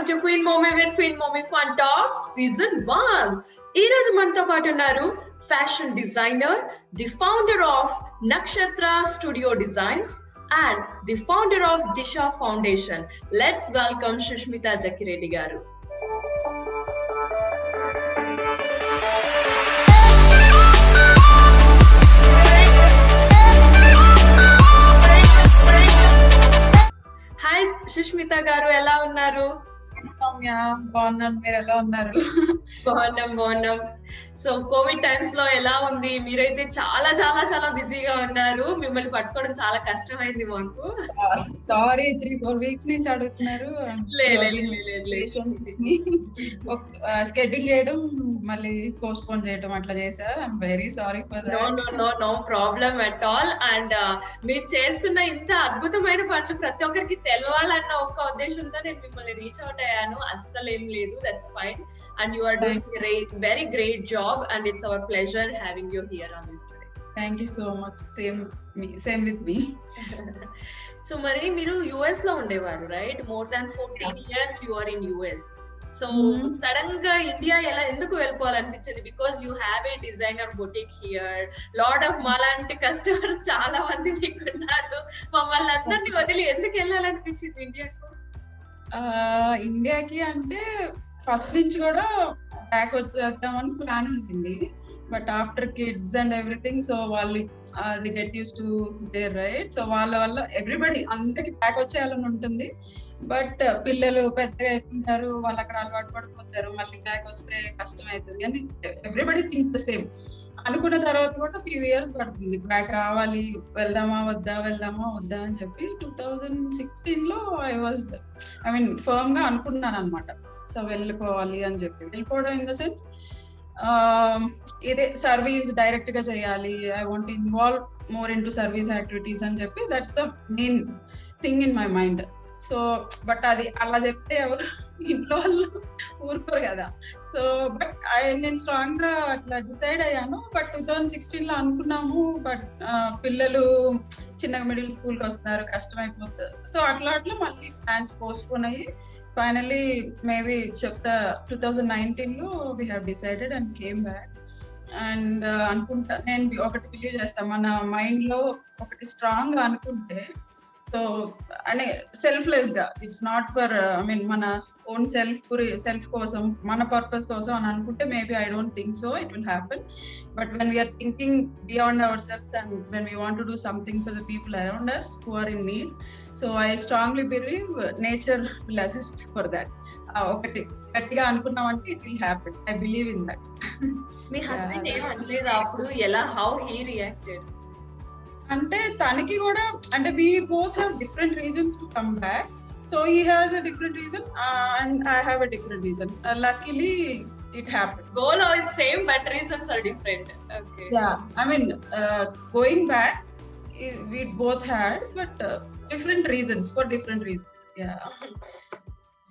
to Queen Mommy with Queen Mommy Fun Talk Season 1. ఈ రోజు మనతో పాటు ఉన్నారు fashion designer, the founder of Nakshatra studio designs and the founder of Disha foundation. Let's welcome Sushmita Jakkireddy garu. Hi Sushmita గారు, ఎలా ఉన్నారు? బాగున్నాను, మీరు ఎలా ఉన్నారు? బాగున్నాం. సో కోవిడ్ టైమ్స్ లో ఎలా ఉంది? మీరైతే చాలా చాలా చాలా బిజీగా ఉన్నారు, మిమ్మల్ని పట్టుకోవడం చాలా కష్టమైంది మాకు. సారీ, 3-4 వీక్స్ నుంచి అడుగుతున్నారు. స్కెడ్యూల్ చేయడం మళ్ళీ పోస్ట్ పోన్ చేయడం అట్లా చేసా. I'm very sorry for that. No problem at all. And మీరు చేస్తున్న ఇంత అద్భుతమైన పనులు ప్రతి ఒక్కరికి తెలవాలన్న ఒక ఉద్దేశంతో నేను మిమ్మల్ని రీచ్ అవుట్ అయ్యాను. అస్సలు ఏం లేదు, that's fine. And you are doing very great job, and it's our pleasure having you here on this today. Thank you so much. Same with me. So mari మీరు US లో ఉండేవారు, right? More than 14 years you are in US. So sudden గా India ఎలా ఎందుకు వెళ్ళిపోవాలనిపించింది? Because you have a designer boutique here, lot of మాలాంటి customers చాలా మంది మీకు ఉన్నారు. మమ్మల్ని అందరినీ వదిలి ఎందుకు వెళ్ళాలనిపించింది ఇండియాకు? ఇండియాకి అంటే ఫస్ట్ నుంచి కూడా బ్యాక్ వచ్చేద్దామని ప్లాన్ ఉంటుంది. But after kids and everything, so వాళ్ళు అది get use to their right. So వాళ్ళ వల్ల ఎవ్రీబడి అందరికి బ్యాక్ వచ్చేయాలని ఉంటుంది. బట్ పిల్లలు పెద్దగా అవుతుంటారు, వాళ్ళు అక్కడ అలవాటు పడిపోతారు, మళ్ళీ బ్యాక్ వస్తే కష్టం అవుతుంది అని ఎవ్రీబడి థింక్ ద సేమ్. అనుకున్న తర్వాత కూడా ఫ్యూ ఇయర్స్ పడుతుంది బ్యాక్ రావాలి, వెళ్దామా వద్దా అని చెప్పి 2016 లో ఐ మీన్ ఫర్మ్ గా అనుకున్నాను అనమాట. సో వెళ్ళిపోవాలి అని చెప్పి, వెళ్ళిపోవడం ఇన్ ద సెన్స్ ఇదే సర్వీస్ డైరెక్ట్ గా చేయాలి, I want involve more in to service activities అని చెప్పి that's the main thing in my mind. So but అది అలా చెప్తే ఎవరు ఇంట్లో వాళ్ళు ఊరుకోరు కదా. సో బట్ నేను స్ట్రాంగ్ గా అట్లా డిసైడ్ అయ్యాను. బట్ 2016 లో అనుకున్నాము, బట్ పిల్లలు చిన్నగా మిడిల్ స్కూల్ కి వస్తున్నారు, కష్టం అయిపోతుంది. సో అట్లా మళ్ళీ ప్లాన్స్ పోస్ట్ పోన్ అయ్యి ఫైనల్లీ మేబీ చెప్తా 2019 లో we have decided and came back. And అనుకుంటా, నేను ఒకటి బిలీవ్ చేస్తాను, మన మైండ్ లో ఒకటి స్ట్రాంగ్ గా అనుకుంటే, సో అంటే సెల్ఫ్లెస్ గా, it's not for I mean మన ఓన్ సెల్ఫ్ కోసం, మన పర్పస్ కోసం అని అనుకుంటే maybe I don't think so it will happen. But when we're thinking beyond our selves and when we want to do something for the people around us who are in need, so I strongly believe nature will assist for that. ఒకటి గట్టిగా అనుకున్నామంటే it will happen. I believe in that. మీ husband ఏం అనలేదా అప్పుడు? ఎలా, how he reacted? అంటే తనకి కూడా, అంటే we both have different reasons to come back. So he has a different reason and I have a different reason. Luckily it happened. Goal is same but reasons are different. Okay. Yeah, I mean going back we both had, but different reasons, for different reasons. Yeah.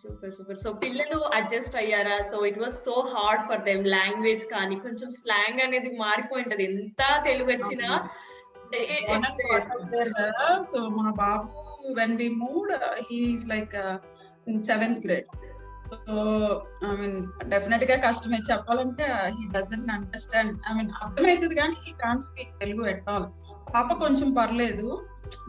Super. So పిల్లలు adjust అయ్యారా? So it was so hard for them, language కానీ కొంచెం slang అనేది మారిపోయింటది ఎంత తెలుగు వచ్చినా. So మా బాబు when we moved he is like in 7th grade. So I mean definite గా కష్టమే చెప్పాలంటే. he doesn't understand, I mean అర్థమవుతుంది కానీ he can't speak Telugu at all. పాప కొంచెం పర్లేదు,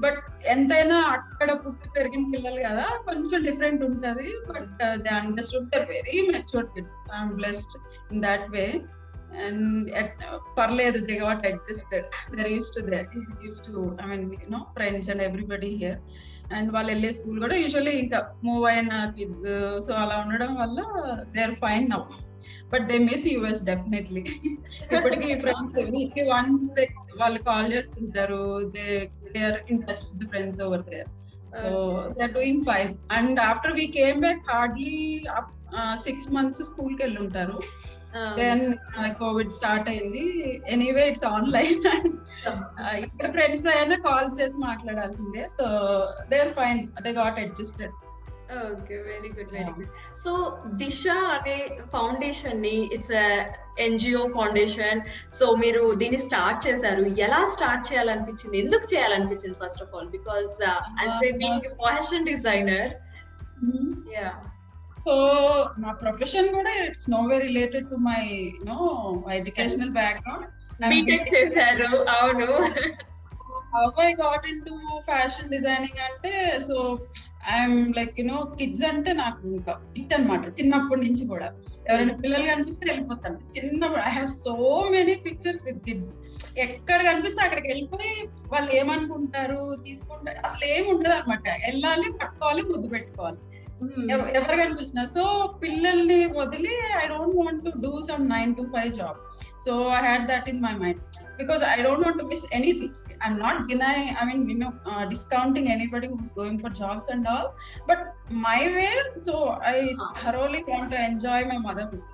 బట్ ఎంతైనా అక్కడ పుట్టి పెరిగిన పిల్లలు కదా, కొంచెం డిఫరెంట్ ఉంటది. But they understood, they very matured kids. I'm blessed in that way. And పర్లేదు, they got adjusted. They use to I mean friends and everybody here. And వాళ్ళు వెళ్ళే స్కూల్ కూడా యూజువల్లీ ఇంకా మూవ్ అయిన కిడ్స్, సో అలా ఉండడం వల్ల they are fine now. But they miss US definitely. ఇప్పటికీ ఫ్రెండ్స్ వీక్లీ వన్స్ వాళ్ళు కాల్ చేస్తుంటారు, they are in touch with the friends over there. So they are doing fine. And after we came back hardly 6 months school కి వెళ్ళి ఉంటారు. Then covid start అయింది. Anyway it's online. ఇక్కడ friends అయినా calls చేసి మాట్లాడాల్సిందే. So they are fine, they got adjusted. Okay, very good. So దిశ అనే foundation ని, ఇట్స్ NGO ఫౌండేషన్. సో మీరు దీన్ని స్టార్ట్ చేశారు, ఎలా స్టార్ట్ చేయాలనిపించింది, ఎందుకు చేయాలనిపించింది? First of all because as a being fashion designer. So నా ప్రొఫెషన్ కూడా it's no way related to my educational background. BTech చేశారు, అవును. How I got into fashion designing అంటే సో ఐఎమ్ లైక్ కిడ్స్ అంటే నాకు ఇంకా ఇట్ అనమాట. చిన్నప్పటి నుంచి కూడా ఎవరైనా పిల్లలు కనిపిస్తే వెళ్ళిపోతాను. చిన్నప్పుడు I have so many pictures with kids. ఎక్కడ కనిపిస్తే అక్కడికి వెళ్ళిపోయి వాళ్ళు ఏమనుకుంటారు తీసుకుంటారు అసలు ఏమి ఉండదు అనమాట. వెళ్ళాలి, పట్టుకోవాలి, ముద్దు పెట్టుకోవాలి ఎవరు కనిపించినా. సో పిల్లల్ని వదిలి I don't want to do some 9 to 5 job. So I had that in my mind because I don't want to miss anything. I'm not discounting anybody who's going for jobs and all, but my way. So I thoroughly want to enjoy my motherhood.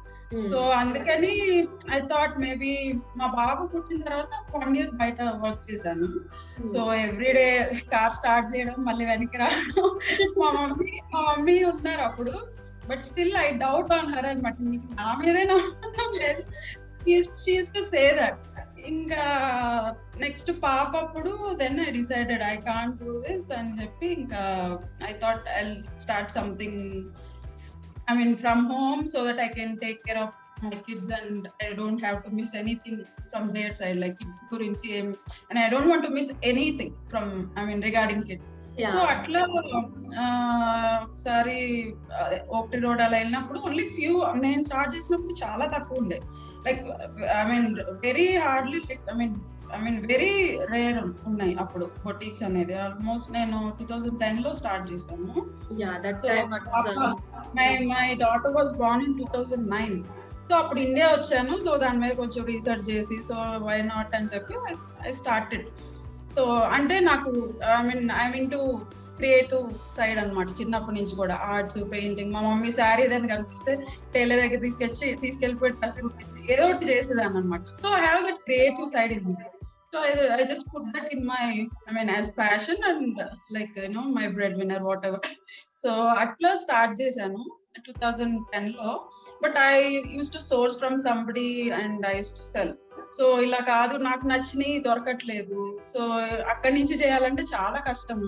So అందుకని I thought maybe మా బాబు పుట్టిన తర్వాత 1 year బయట work చేశాను. So everyday car start చేయడం, మళ్ళీ వెనక్కి రావడం. మా మమ్మీ ఉన్నారు అప్పుడు, but still I doubt on her అనమాట. నీకు నా మీదే నమ్మకం లేదు. She used to say that. ఇంకా నెక్స్ట్ పాప అప్పుడు then I decided I can't do this అని చెప్పి ఇంకా I thought I start something from home so that I can take care of my kids and I don't have to miss anything from their side. Like kids గురించి and I don't want to miss anything from regarding kids. So అట్లా ఒకసారి OP road అలా వెళ్ళినప్పుడు only few, నేను start చేసినప్పుడు చాలా తక్కువ ఉండే. Like very hardly very rare ఉన్నాయి అప్పుడు బొటీక్స్ అనేది. ఆల్మోస్ట్ నేను 2010 లో స్టార్ట్ చేశాను. My daughter was Born in 2009. So అప్పుడు ఇండియా వచ్చాను. సో దాని మీద కొంచెం రీసెర్చ్ చేసి సో వై నాట్ అని చెప్పి ఐ స్టార్టెడ్. సో అంటే నాకు I mean to creative side అనమాట. చిన్నప్పటి నుంచి కూడా ఆర్ట్స్, పెయింటింగ్. మా మమ్మీ శారీ ఏదైనా కనిపిస్తే టైలర్ దగ్గర తీసుకెళ్ళిపోయి డ్రెస్ కుట్టించి ఏదో ఒకటి చేసేదాన్ని అనమాట. So I have that creative side in me. So I just put that in my as passion and like my bread winner what ever. So అట్లా స్టార్ట్ చేశాను 2010 లో. But I use to source from somebody and I use to cell. So ఇలా కాదు, నాకు నచ్చినవి దొరకట్లేదు. So అక్కడి నుంచి చేయాలంటే చాలా కష్టం.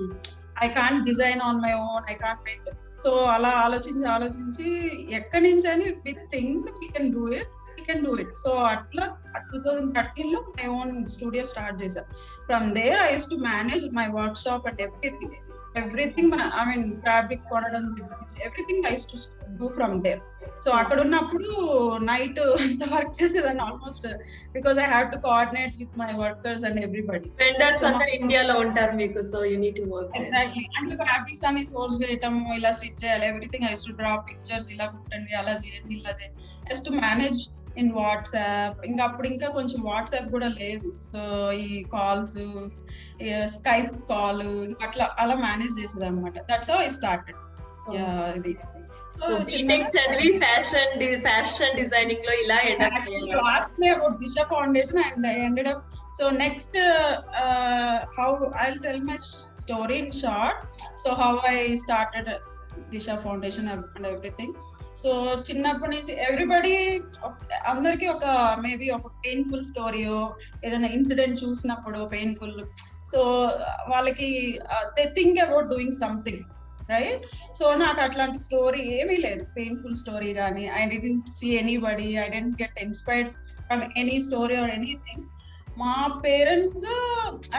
I can't design on my own, I can't make. So అలా ఆలోచించి ఎక్కడి నుంచి అని we think we can do it. So అట్లా 2013 లో మై ఓన్ స్టూడియో స్టార్ట్ చేశాను. From there I use to manage my workshop and everything fabrics కొనడం, everything I use to do from there. So అక్కడ ఉన్నప్పుడు night అంత work చేసేదాన్ని almost, because I have to coordinate with my workers and everybody. Vendors అందరూ ఇండియాలో ఉంటారు మీకు, so you need to work. Exactly. అంటే ఫ్యాబ్రిక్స్ అన్ని సోర్స్ చేయటం, ఇలా స్టిచ్ చేయాలి, everything I use to draw pictures, ఇలా కుట్టండి, అలా చేయండి, ఇలా చేయండి. I use to manage in WhatsApp. ఇంకా అప్పుడు ఇంకా కొంచెం వాట్సాప్ కూడా లేదు. సో ఈ కాల్స్, స్కైప్ కాల్, ఇంకా అలా మేనేజ్ చేసేది అనమాట. That's how I started. ఇది సో బీటెక్ చదివి ఫ్యాషన్ డిజైనింగ్ లో ఇలా asked me about Disha Foundation and I ended up. So next how I'll tell my story in short. So how I started Disha Foundation and everything. So చిన్నప్పటి నుంచి everybody అందరికి ఒక maybe ఒక painful స్టోరీయో ఏదైనా incident చూసినప్పుడు painful, so వాళ్ళకి they think about doing something, right? So నాకు అట్లాంటి స్టోరీ ఏమీ లేదు, పెయిన్ఫుల్ స్టోరీ కానీ. I didn't see anybody, I didn't get inspired from any story or anything. మా పేరెంట్స్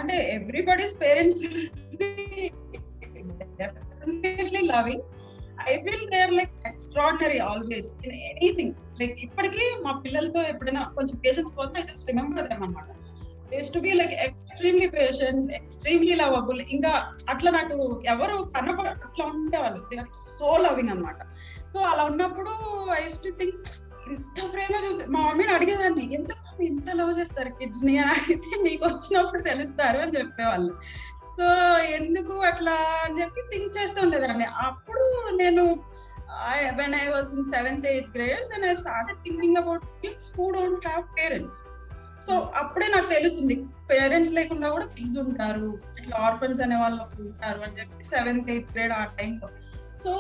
అంటే everybody's parents definitely loving. I feel they are like extraordinary always in anything. Like ఇప్పటికీ మా పిల్లలతో ఎప్పుడైనా కొంచెం పేషెన్స్ పోతే I just remember them అన్నమాట. They used to be like extremely patient, extremely lovable. ఇంకా అట్లా నాకు ఎవరు అట్లా ఉండేవాళ్ళు. They are so loving అన్నమాట. సో అలా ఉన్నప్పుడు I used to think ఇంత ప్రేమ మా మమ్మీని అడిగేదాన్ని, ఇంత లవ్ చేస్తారు కిడ్స్ ని అని అడిగితే, నీకు వచ్చినప్పుడు తెలుస్తారు అని చెప్పేవాళ్ళు. సో ఎందుకు అట్లా అని చెప్పి థింక్ చేస్తూ ఉండేదాన్ని. అప్పుడు నేను when I was in 7th 8th grades and I started thinking about kids who don't have parents. So అప్పుడే నాకు తెలుస్తుంది పేరెంట్స్ లేకుండా కూడా కిడ్స్ ఉంటారు, ఇట్లా ఆర్ఫన్స్ అనే వాళ్ళు ఉంటారు అని చెప్పి 7th 8th grade ఆ టైంలో. సో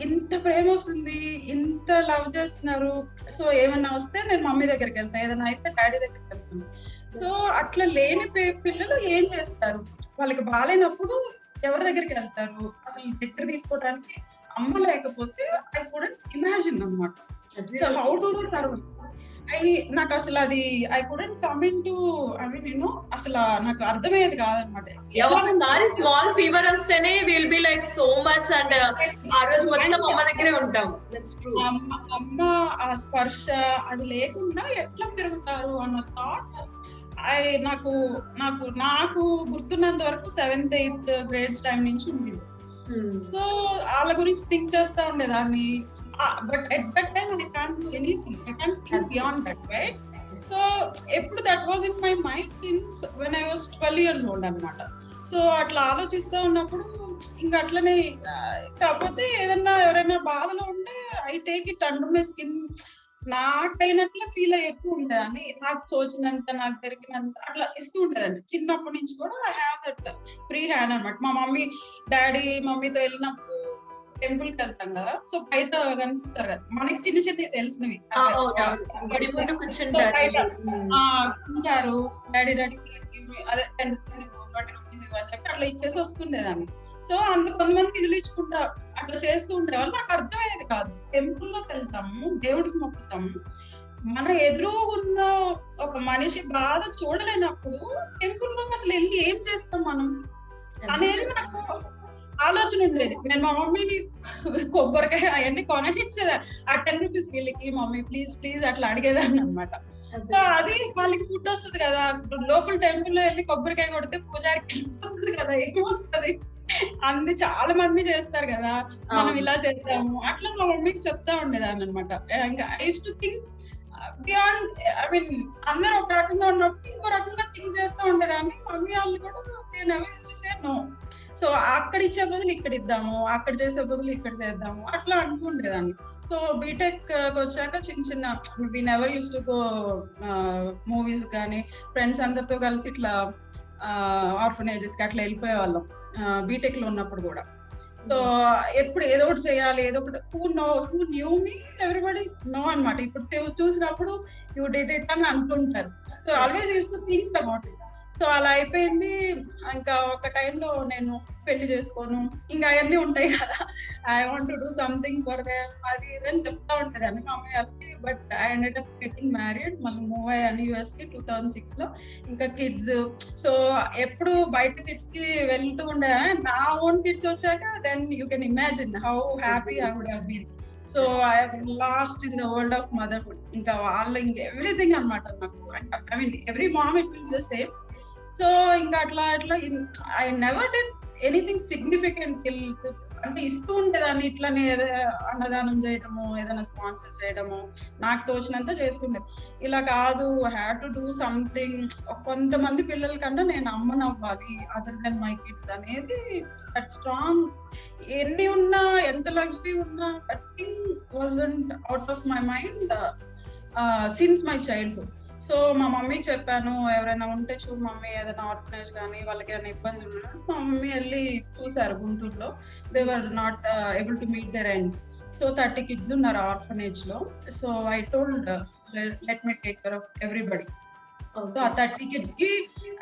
ఇంత ప్రేమ వస్తుంది, ఇంత లవ్ చేస్తున్నారు. సో ఏమన్నా వస్తే నేను మమ్మీ దగ్గరికి వెళ్తాను, ఏదైనా అయితే డాడీ దగ్గరికి వెళ్తాను. సో అట్లా లేని పిల్లలు ఏం చేస్తారు, వాళ్ళకి బాగాలేనప్పుడు ఎవరి దగ్గరికి వెళ్తారు, అసలు దగ్గర తీసుకోవడానికి అమ్మ లేకపోతే ఐ కుడెంట్ ఇమాజిన్ అనమాట. సో హౌ టు సర్వ్ నాకు అసలు అది I couldn't come in to I mean అసలు నాకు అర్థమయ్యేది కాదనమాట. ఒకసారి స్మాల్ ఫీవర్ వస్తేనే will be like so much and ఆ రోజు మొత్తం అమ్మ దగ్గరే ఉంటాం. అమ్మ ఆ స్పర్శ అది లేకుండా ఎట్లా పెరుగుతారు అన్న థాట్ నాకు నాకు నాకు గుర్తున్నంత వరకు 7th 8th గ్రేడ్స్ టైం నుంచి ఉంది. సో వాళ్ళ గురించి థింక్ చేస్తా ఉండేదాన్ని. But at that time I can't do anything, I can't think beyond that, right? So ఎప్పుడు that was in my mind since when I was 12 years old అనమాట. So అట్లా ఆలోచిస్తూ ఉన్నప్పుడు ఇంకా అట్లనే కాకపోతే ఏదన్నా ఎవరైనా బాధలో ఉంటే I take it under my skin. నాకైనట్లే ఫీల్ అయ్యేట్టు ఉండేదాన్ని. నాకు తోచినంత, నాకు దొరికినంత అట్లా ఇస్తూ ఉండేదండి. చిన్నప్పటి నుంచి కూడా I have that free hand అనమాట. మా మమ్మీతో వెళ్ళినప్పుడు టెంపుల్ కి వెళ్తాం కదా, సో బయట కనిపిస్తారు కదా మనకి చిన్న చిన్న తెలిసినవి ఉంటారు. డాడీ ప్లీజ్ గివ్ మీ అదే 10 rupees 20 rupees అని చెప్పి అట్లా ఇచ్చేసి వస్తుండేదాన్ని. సో కొంతమందికి ఇదిలు ఇచ్చుకుంటా అట్లా చేస్తూ ఉండేవాళ్ళు. నాకు అర్థమయ్యేది కాదు. టెంపుల్ లోకి వెళ్తాము, దేవుడికి మొక్కుతాము, మన ఎదురుగున్న ఒక మనిషి బాధ చూడలేనప్పుడు టెంపుల్ లోకి అసలు వెళ్ళి ఏం చేస్తాం మనం అనేది నాకు ఆలోచన ఉండేది. నేను మా మమ్మీని కొబ్బరికాయ అవన్నీ కొననిచ్చేదా, ఆ 10 rupees వీళ్ళకి మమ్మీ ప్లీజ్ ప్లీజ్ అట్లా అడిగేదాన్ని అనమాట. సో అది వాళ్ళకి ఫుడ్ వస్తుంది కదా, లోపల టెంపుల్ లో వెళ్ళి కొబ్బరికాయ కొడితే పూజారికి వస్తుంది కదా, ఏమొస్తుంది అంది చాలా మంది చేస్తారు కదా, మనం ఇలా చేద్దాము అట్లా మా మమ్మీకి చెప్తా ఉండేదాన్ని అనమాట. ఇంకా I use to think beyond, I mean అందరూ ఒక రకంగా ఉన్నప్పుడు ఇంకో రకంగా థింక్ చేస్తూ ఉండేదాన్ని. మమ్మీ వాళ్ళు కూడా నో, సో అక్కడ ఇచ్చే బదులు ఇక్కడ ఇద్దాము, అక్కడ చేసే బదులు ఇక్కడ చేద్దాము అట్లా అనుకుండేదాన్ని. సో బీటెక్ వచ్చాక చిన్న we never used to go movies కానీ ఫ్రెండ్స్ అందరితో కలిసి ఇట్లా ఆర్ఫనేజెస్ కి అట్లా వెళ్ళిపోయే వాళ్ళం బీటెక్ లో ఉన్నప్పుడు కూడా. సో ఎప్పుడు ఏదో ఒకటి చేయాలి, ఏదో ఒకటి who knew me everybody know అనమాట. ఇప్పుడు చూసినప్పుడు యూ డిడ్ ఇట్ అని అంటుంటారు. So always used to think about it. So అలా అయిపోయింది. ఇంకా ఒక టైంలో నేను పెళ్లి చేసుకోను, ఇంకా అవన్నీ ఉంటాయి కదా, I want to do something for them అది ఇదని చెప్తా ఉండేదాన్ని మా అమ్మాయి వాళ్ళకి. But I ended up getting married. మళ్ళీ మూవ్ అయ్యాను US కి 2006 లో. ఇంకా కిడ్స్, సో ఎప్పుడు బయట కిడ్స్ కి వెళ్తూ ఉండేదాన్ని. నా ఓన్ కిడ్స్ వచ్చాక then you can imagine how happy I would have been. So I lost in the world of motherhood. ఇంకా వాళ్ళ ఇంకా ఎవ్రీథింగ్ అనమాట నాకు. I mean every mom it will be the same. So ఇంకా అట్లా I never did anything significant. అంటే ఇస్తూ ఉండేదాన్ని ఇట్లానే అన్నదానం చేయడము, ఏదైనా స్పాన్సర్ చేయడము, నాకు తోచినంత చేస్తుండేది. ఇలా కాదు, హ్యావ్ టు డూ సంథింగ్. కొంతమంది పిల్లల కన్నా నేను అమ్మనవ్వాలి అదర్ దెన్ మై కిడ్స్ అనేది దట్ స్ట్రాంగ్. ఎన్ని ఉన్నా, ఎంత లగ్జరీ ఉన్నా, that thing wasn't out of my mind since my childhood. So మా మమ్మీకి చెప్పాను, ఎవరైనా ఉంటే చూడు మమ్మీ, ఏదైనా ఆర్ఫనేజ్ కానీ వాళ్ళకి ఏమైనా ఇబ్బంది ఉన్నా. మా మమ్మీ వెళ్ళి చూసారు గుంటూరులో. They were not able to meet their ends. So 30 kids ఉన్నారు ఆర్ఫనేజ్ లో. So I told let me take care of everybody. So ఆ 30 kids కి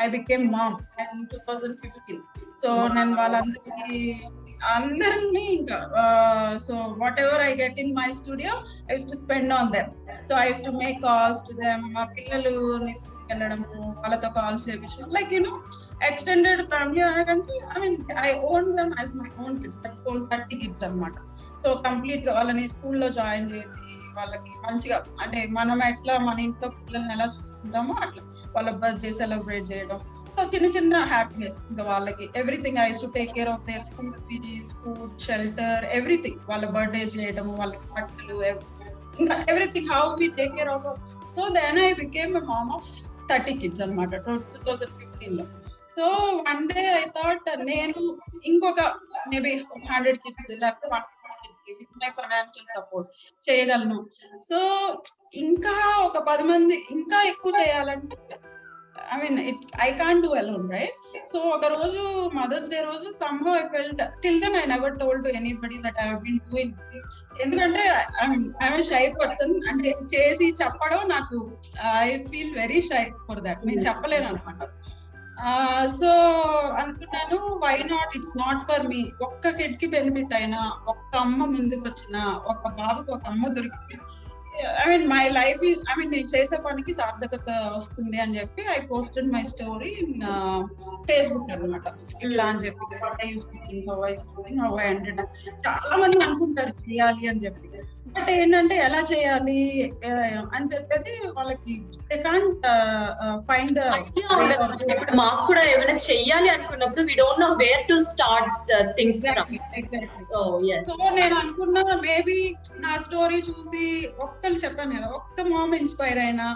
I became mom in 2015. So నేను అందరినీ ఇంకా so whatever I get in my studio I use to spend on them. So I use to make calls to them. మా పిల్లలు తీసుకెళ్ళడము, వాళ్ళతో calls చేయించడం, లైక్ ఎక్స్టెండెడ్ ఫ్యామిలీ అనకంటే I mean I own them as my own kids. 30 kids అనమాట. So complete గా వాళ్ళని స్కూల్లో జాయిన్ చేసి వాళ్ళకి మంచిగా, అంటే మనం ఎట్లా మన ఇంట్లో పిల్లల్ని ఎలా చూసుకుంటామో అట్లా వాళ్ళ బర్త్డే సెలబ్రేట్ చేయడం. సో చిన్న హ్యాపీనెస్. ఇంకా వాళ్ళకి everything I use to take care of their school fees, food, shelter, everything. వాళ్ళ బర్త్డేస్ చేయడము, వాళ్ళకి బట్టలు, ఇంకా everything how we take care of. So then I became a mom of 30 kids అనమాట 2015 లో. So one day I thought నేను ఇంకొక maybe 100 kids లేకపోతే 150 kids with my financial support చేయగలను. సో ఇంకా ఒక 10 మంది ఇంకా ఎక్కువ చేయాలంటే I mean, I can't do alone, right? So, ఒక రోజు మదర్స్ డే రోజు somehow I felt, till then I never told to anybody that I have been doing this. ఎందుకంటే I'm a shy person. అంటే చేసి చెప్పడం నాకు I feel very shy for that. నేను చెప్పలేను అనమాట. సో అనుకున్నాను, why not, it's not for me. ఒక్క కిడ్ కి బెనిఫిట్ అయినా, ఒక్క అమ్మ ముందుకు వచ్చిన, ఒక బాబుకి ఒక అమ్మ దొరికింది, I mean my life, I mean నేను చేసే పనికి సార్థకత వస్తుంది అని చెప్పి I posted my story in Facebook అనమాట. ఇట్లా అని చెప్పి హౌ ఐ ఎండెడ్. చాలా మంది అనుకుంటారు చేయాలి అని చెప్పి, బట్ ఏంటంటే ఎలా చేయాలి అని చెప్పేది వాళ్ళకి దే కాంట్ ఫైండ్ ద. ఇప్పుడు మాకు కూడా ఏమైనా చెయ్యాలి అనుకున్నప్పుడు we don't know where to start things from. So నేను అనుకున్నా మేబీ నా స్టోరీ చూసి ఒక్కరు చెప్పాను కదా, ఒక్క మామ్ ఇన్స్పైర్ అయినా,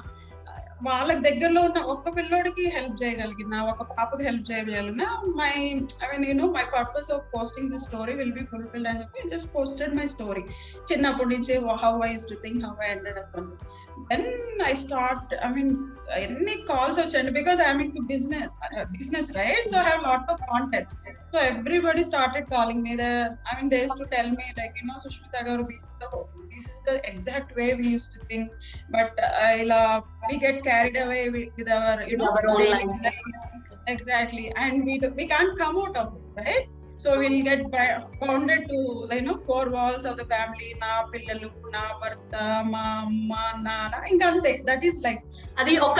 వాళ్ళకి దగ్గరలో ఉన్న ఒక్క పిల్లోడికి హెల్ప్ చేయగలిగిన, ఒక పాపకి హెల్ప్ చేయగలిగిన, my I mean my purpose of posting the story will be fulfilled అని చెప్పి జస్ట్ పోస్టెడ్ మై స్టోరీ. చిన్నప్పటి నుంచి how I use to think, how I ended up అని. Then I start, I mean ఎన్ని calls వచ్చాయండి, because I mean to business right, so I have lot of contacts. So everybody started calling me. I mean they use to tell me like Sushmita garu, this is the exact way we used to think, but ఇలా we get carried away with our our own lives. Exactly, and we can't come out of it, right? So we'll get bounded to 4 walls of the family. నా పిల్లలు, నా భర్త, మా అమ్మ, నాన్న, ఇంకా అంతే. దట్ ఈస్ లైక్ అది ఒక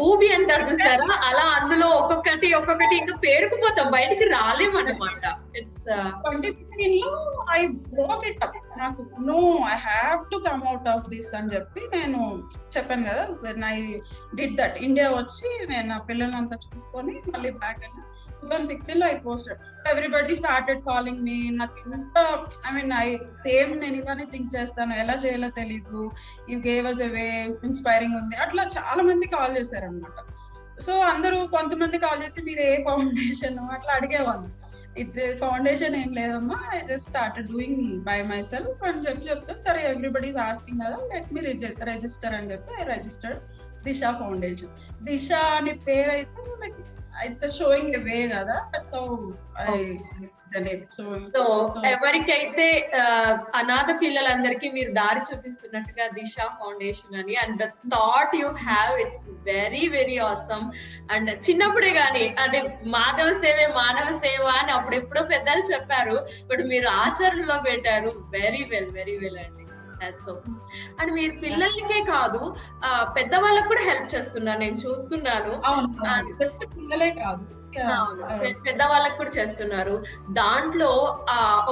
ఊబి అంటారు చూసారా, అలా అందులో ఒక్కొక్కటి ఇంకా పేరుకుపోతాం, బయటికి రాలేమన్నమాట. ఇట్స్ 2015 లో ఐ బ్రోక్ ఇట్ అప్. నాకు no, I have to come out of this అని చెప్పి నేను చెప్పాను కదా. I did that. ఇండియా వచ్చి నేను నా పిల్లలంతా చూసుకొని మళ్ళీ బ్యాక్ వెళ్ళి 2016 లో I posted. Everybody started calling మీ. నాకు ఎంత, ఐ మీన్ నేను ఇలానే థింక్ చేస్తాను, ఎలా చేయాలో తెలీదు, you gave us a way, inspiring ఉంది, అట్లా చాలా మంది కాల్ చేశారు అనమాట. సో అందరూ, కొంతమంది కాల్ చేసి మీరు ఏ ఫౌండేషన్ అట్లా అడిగేవాళ్ళు. ఫౌండేషన్ ఏం లేదమ్మా, I just started doing by my self అని చెప్తాను. సరే ఎవ్రీబడి ఈస్ ఆస్కింగ్ కదా, లెట్ మీ రిజిస్టర్ అని చెప్పి ఐ రిజిస్టర్డ్ దిశా ఫౌండేషన్. దిశ అనే పేరు అయితే లైక్ ఇట్స్ షోయింగ్ ఎ వే కదా, సో ఐ సో ఎవరికైతే అనాథ పిల్లలందరికీ మీరు దారి చూపిస్తున్నట్టుగా దిశ ఫౌండేషన్ అని, and the thought you have, it's very very awesome. And చిన్నప్పుడే గానీ అంటే మాధవ సేవే మానవ సేవ అని అప్పుడు ఎప్పుడో పెద్దలు చెప్పారు, బట్ మీరు ఆచరణలో పెట్టారు. వెరీ వెల్ అండి. అండ్ మీరు పిల్లలకే కాదు, పెద్దవాళ్ళకి కూడా హెల్ప్ చేస్తున్నారు, నేను చూస్తున్నాను. పిల్లలే కాదు, పెద్దవాళ్ళకి కూడా చేస్తున్నారు. దాంట్లో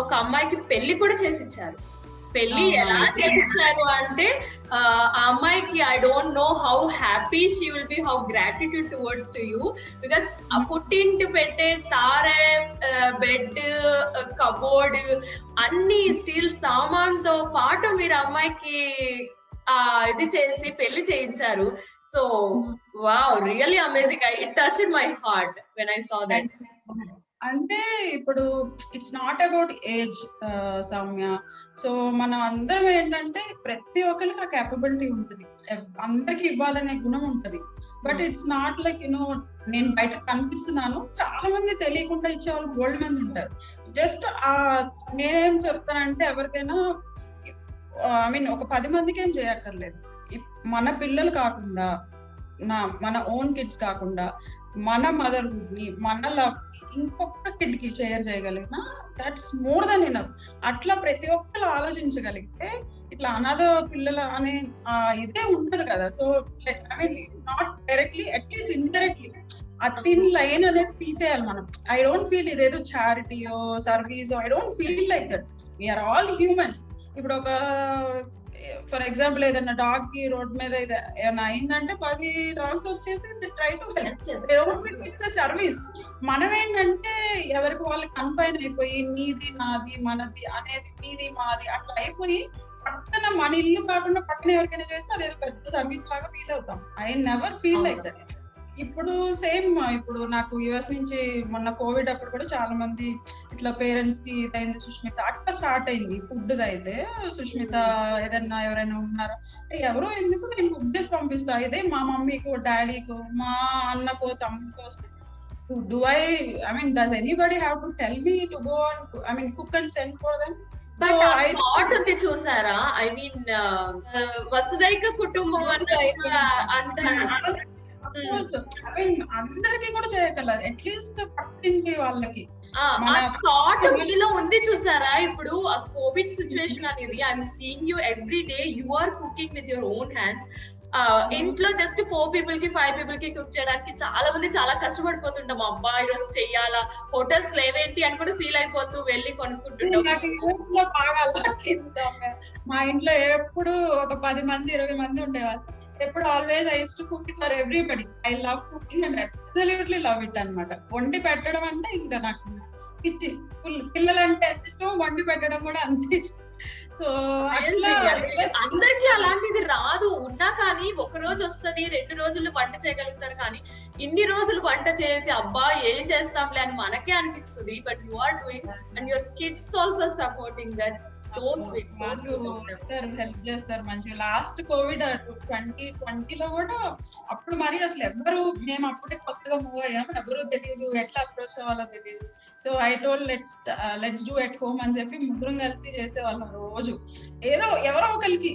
ఒక అమ్మాయికి పెళ్లి కూడా చేసిచ్చారు. పెళ్లి ఎలా చేయించారు అంటే, ఆ అమ్మాయికి I don't know how happy she will be, how gratitude towards to you, because పుట్టింటి పెట్టే సారే, బెడ్, కబోర్డ్, అన్ని స్టీల్ సామాన్ తో పాటు మీరు అమ్మాయికి ఇది చేసి పెళ్లి చేయించారు. So wow, really amazing. It touched my heart when I saw that. అంటే ఇప్పుడు it's not about age Soumya. So మనం అందరం ఏంటంటే ప్రతి ఒక్కరికి ఆ క్యాపబిలిటీ ఉంటుంది, అందరికి ఇవ్వాలనే గుణం ఉంటది. బట్ ఇట్స్ నాట్ లైక్ నేను బయట కనిపిస్తున్నాను, చాలా మంది తెలియకుండా ఇచ్చేవాళ్ళు గోల్డ్ మంది ఉంటారు. జస్ట్ నేనేం చెప్తానంటే, ఎవరికైనా ఐ మీన్ ఒక 10 మందికి ఏం చేయక్కర్లేదు. మన పిల్లలు కాకుండా, మన ఓన్ కిడ్స్ కాకుండా, మన మదర్హుడ్ ని, మన లవ్ ని ఇంకొక కిడ్ కి షేర్ చేయగలిగిన, దట్స్ మోర్ దెన్ ఎనఫ్. అట్లా ప్రతి ఒక్కరు ఆలోచించగలిగితే ఇట్లా అనాథ పిల్లల అనే ఇదే ఉండదు కదా. So I mean not directly, at least indirectly ఆ థిన్ లైన్ అనేది తీసేయాలి మనం. ఐ డోంట్ ఫీల్ ఇదేదో చారిటీయో సర్వీసో, I don't feel like that. We're all humans. ఇప్పుడు ఒక ఫర్ ఎగ్జాంపుల్ ఏదైనా డాగ్ కి రోడ్ మీద ఏమైనా అయిందంటే 10 డాగ్స్ వచ్చేసి try to help. It's service. మనం ఏంటంటే ఎవరికి వాళ్ళు కన్ఫైన్ అయిపోయి నీది నాది మనది అనేది, మీది మాది అట్లా అయిపోయి, పక్కన మన ఇల్లు కాకుండా పక్కన ఎవరికైనా చేస్తే అదేదో పెద్ద సర్వీస్ లాగా ఫీల్ అవుతాం. I never feel like that. ఇప్పుడు సేమ్, ఇప్పుడు నాకు యుఎస్ నుంచి మొన్న కోవిడ్ అప్పుడు కూడా చాలా మంది ఇట్లా పేరెంట్స్ కి ఇదైంది సుష్మిత, అట్లా స్టార్ట్ అయింది. ఫుడ్ అయితే సుష్మిత ఏదన్నా ఎవరైనా ఉన్నారా, ఎవరో ఎందుకు నేను కుక్ చేసి పంపిస్తా, ఇదే మా మమ్మీకో డాడీకో మా అన్నకో తమ్ముడికో వస్తే do I mean does anybody have to tell me to go and I mean cook and send for them. Thought ఉంది చూసారా, ఐ మీన్ వసుదైక కుటుంబం అంటారు. కోర్స్ అందరికి కూడా చేయగల, అట్లీస్ట్ పక్కింటి వాళ్ళకి. ఆ మన థాట్ మీలో ఉంది చూసారా? ఇప్పుడు ఆ కోవిడ్ సిచ్యువేషన్ అనేది I'm seeing you every day you are cooking with your own hands. ఇంట్లో జస్ట్ 4 పీపుల్ కి 5 పీపుల్ కి కుక్ చేయడానికి చాలా మంది చాలా కష్టపడిపోతుంటాం. అబ్బా ఈ రోజు చెయ్యాలా, హోటల్స్ లేవేంటి అని కూడా ఫీల్ అయిపోతూ వెళ్ళి కొనుక్కుంటుంటాం. నాకు యూఎస్ లో బాగా అలవాటైంది సౌమ్య. మా ఇంట్లో ఎప్పుడు ఒక 10 మంది 20 మంది ఉండేవాళ్ళు. ఎప్పుడు always I use to cook for everybody. I love cooking and absolutely love it అన్నమాట. వండి పెట్టడం అంటే ఇంకా నాకు పిచ్చి. పిల్లలంటే ఎంత ఇష్టం, వండి పెట్టడం కూడా అంతే ఇష్టం. సో అట్లా అందరికి అలాంటిది రాదు. ఉన్నా కానీ ఒక రోజు వస్తది, 2 రోజులు వంట చేయగలుగుతారు. కానీ ఇన్ని రోజులు వంట చేసి అబ్బా ఏం చేస్తాంలే అని మనకే అనిపిస్తుంది. But you are doing and your kids also supporting. That so sweet, so sweet. Help చేస్తారు మంచిగా. లాస్ట్ కోవిడ్ 2020 లో కూడా అప్పుడు మరి అసలు ఎవరు, మేము అప్పుడే కొత్తగా మూవ్ అయ్యాం, ఎవరు తెలియదు, ఎట్లా అప్రోచ్ అవ్వాలో తెలియదు. So I told let's do at home అని చెప్పి ముగ్గురం కలిసి చేసేవాళ్ళం. రోజు ఎవరో ఒకరికి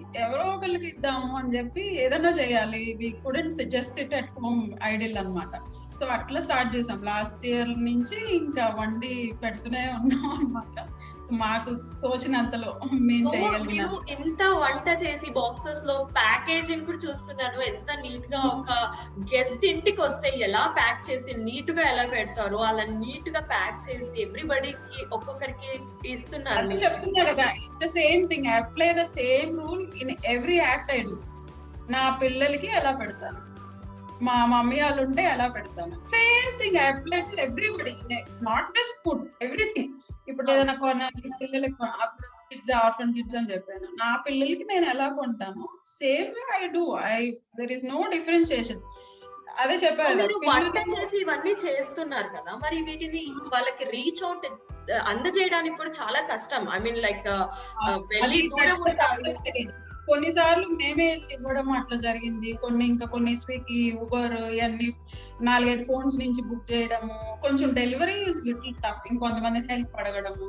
ఇద్దాము అని చెప్పి ఏదైనా చేయాలి. We couldn't just sit at home ideal అన్నమాట. సో అట్లా స్టార్ట్ చేసాం. లాస్ట్ ఇయర్ నుంచి ఇంకా వండి పెడుతూనే ఉన్నాం అన్నమాట. మాకు తోచినంతలో మేము చేయగలిగిన. ఇంత వంట చేసి బాక్సెస్ లో ప్యాకేజింగ్ కూడా చూస్తున్నాను. ఎంత నీట్ గా ఒక గెస్ట్ ఇంటికి వస్తే ఎలా ప్యాక్ చేసి నీట్ గా ఎలా పెడతారో అలా నీట్ గా ప్యాక్ చేసి ఎవ్రీబడికి ఒక్కొక్కరికి ఇస్తున్నారు. చెప్తున్నారు కదా, it's the same thing. I apply the same rule in every act I do. నా పిల్లలకి ఎలా పెడతాను, మా మమ్మీ వాళ్ళు ఉంటే ఎలా పెడతాను, same thing I apply to everybody. Not just food, everything. ఇప్పుడు ఏదైనా పిల్లలకి అప్పుడు కిడ్స్, ఆర్ఫన్ కిడ్స్ అని చెప్పాను, నా పిల్లలకి నేను ఎలా కొంటాను same I do. There is no differentiation. అదే చెప్పాను. వంట చేసి ఇవన్నీ చేస్తున్నారు కదా, మరి వీటిని వాళ్ళకి రీచ్ అవుట్ అందజేయడానికి కూడా చాలా కష్టం. ఐ మీన్ లైక్ వెళ్ళి దూరం ఉంటారు. కొన్నిసార్లు మేమే ఇవ్వడం అట్లా జరిగింది. కొన్ని స్విగ్గీ, ఊబర్ ఇవన్నీ 4-5 ఫోన్స్ నుంచి బుక్ చేయడము. కొంచెం డెలివరీ ఇస్ లిటిల్ టఫ్. ఇంకొంతమంది హెల్ప్ అడగడము,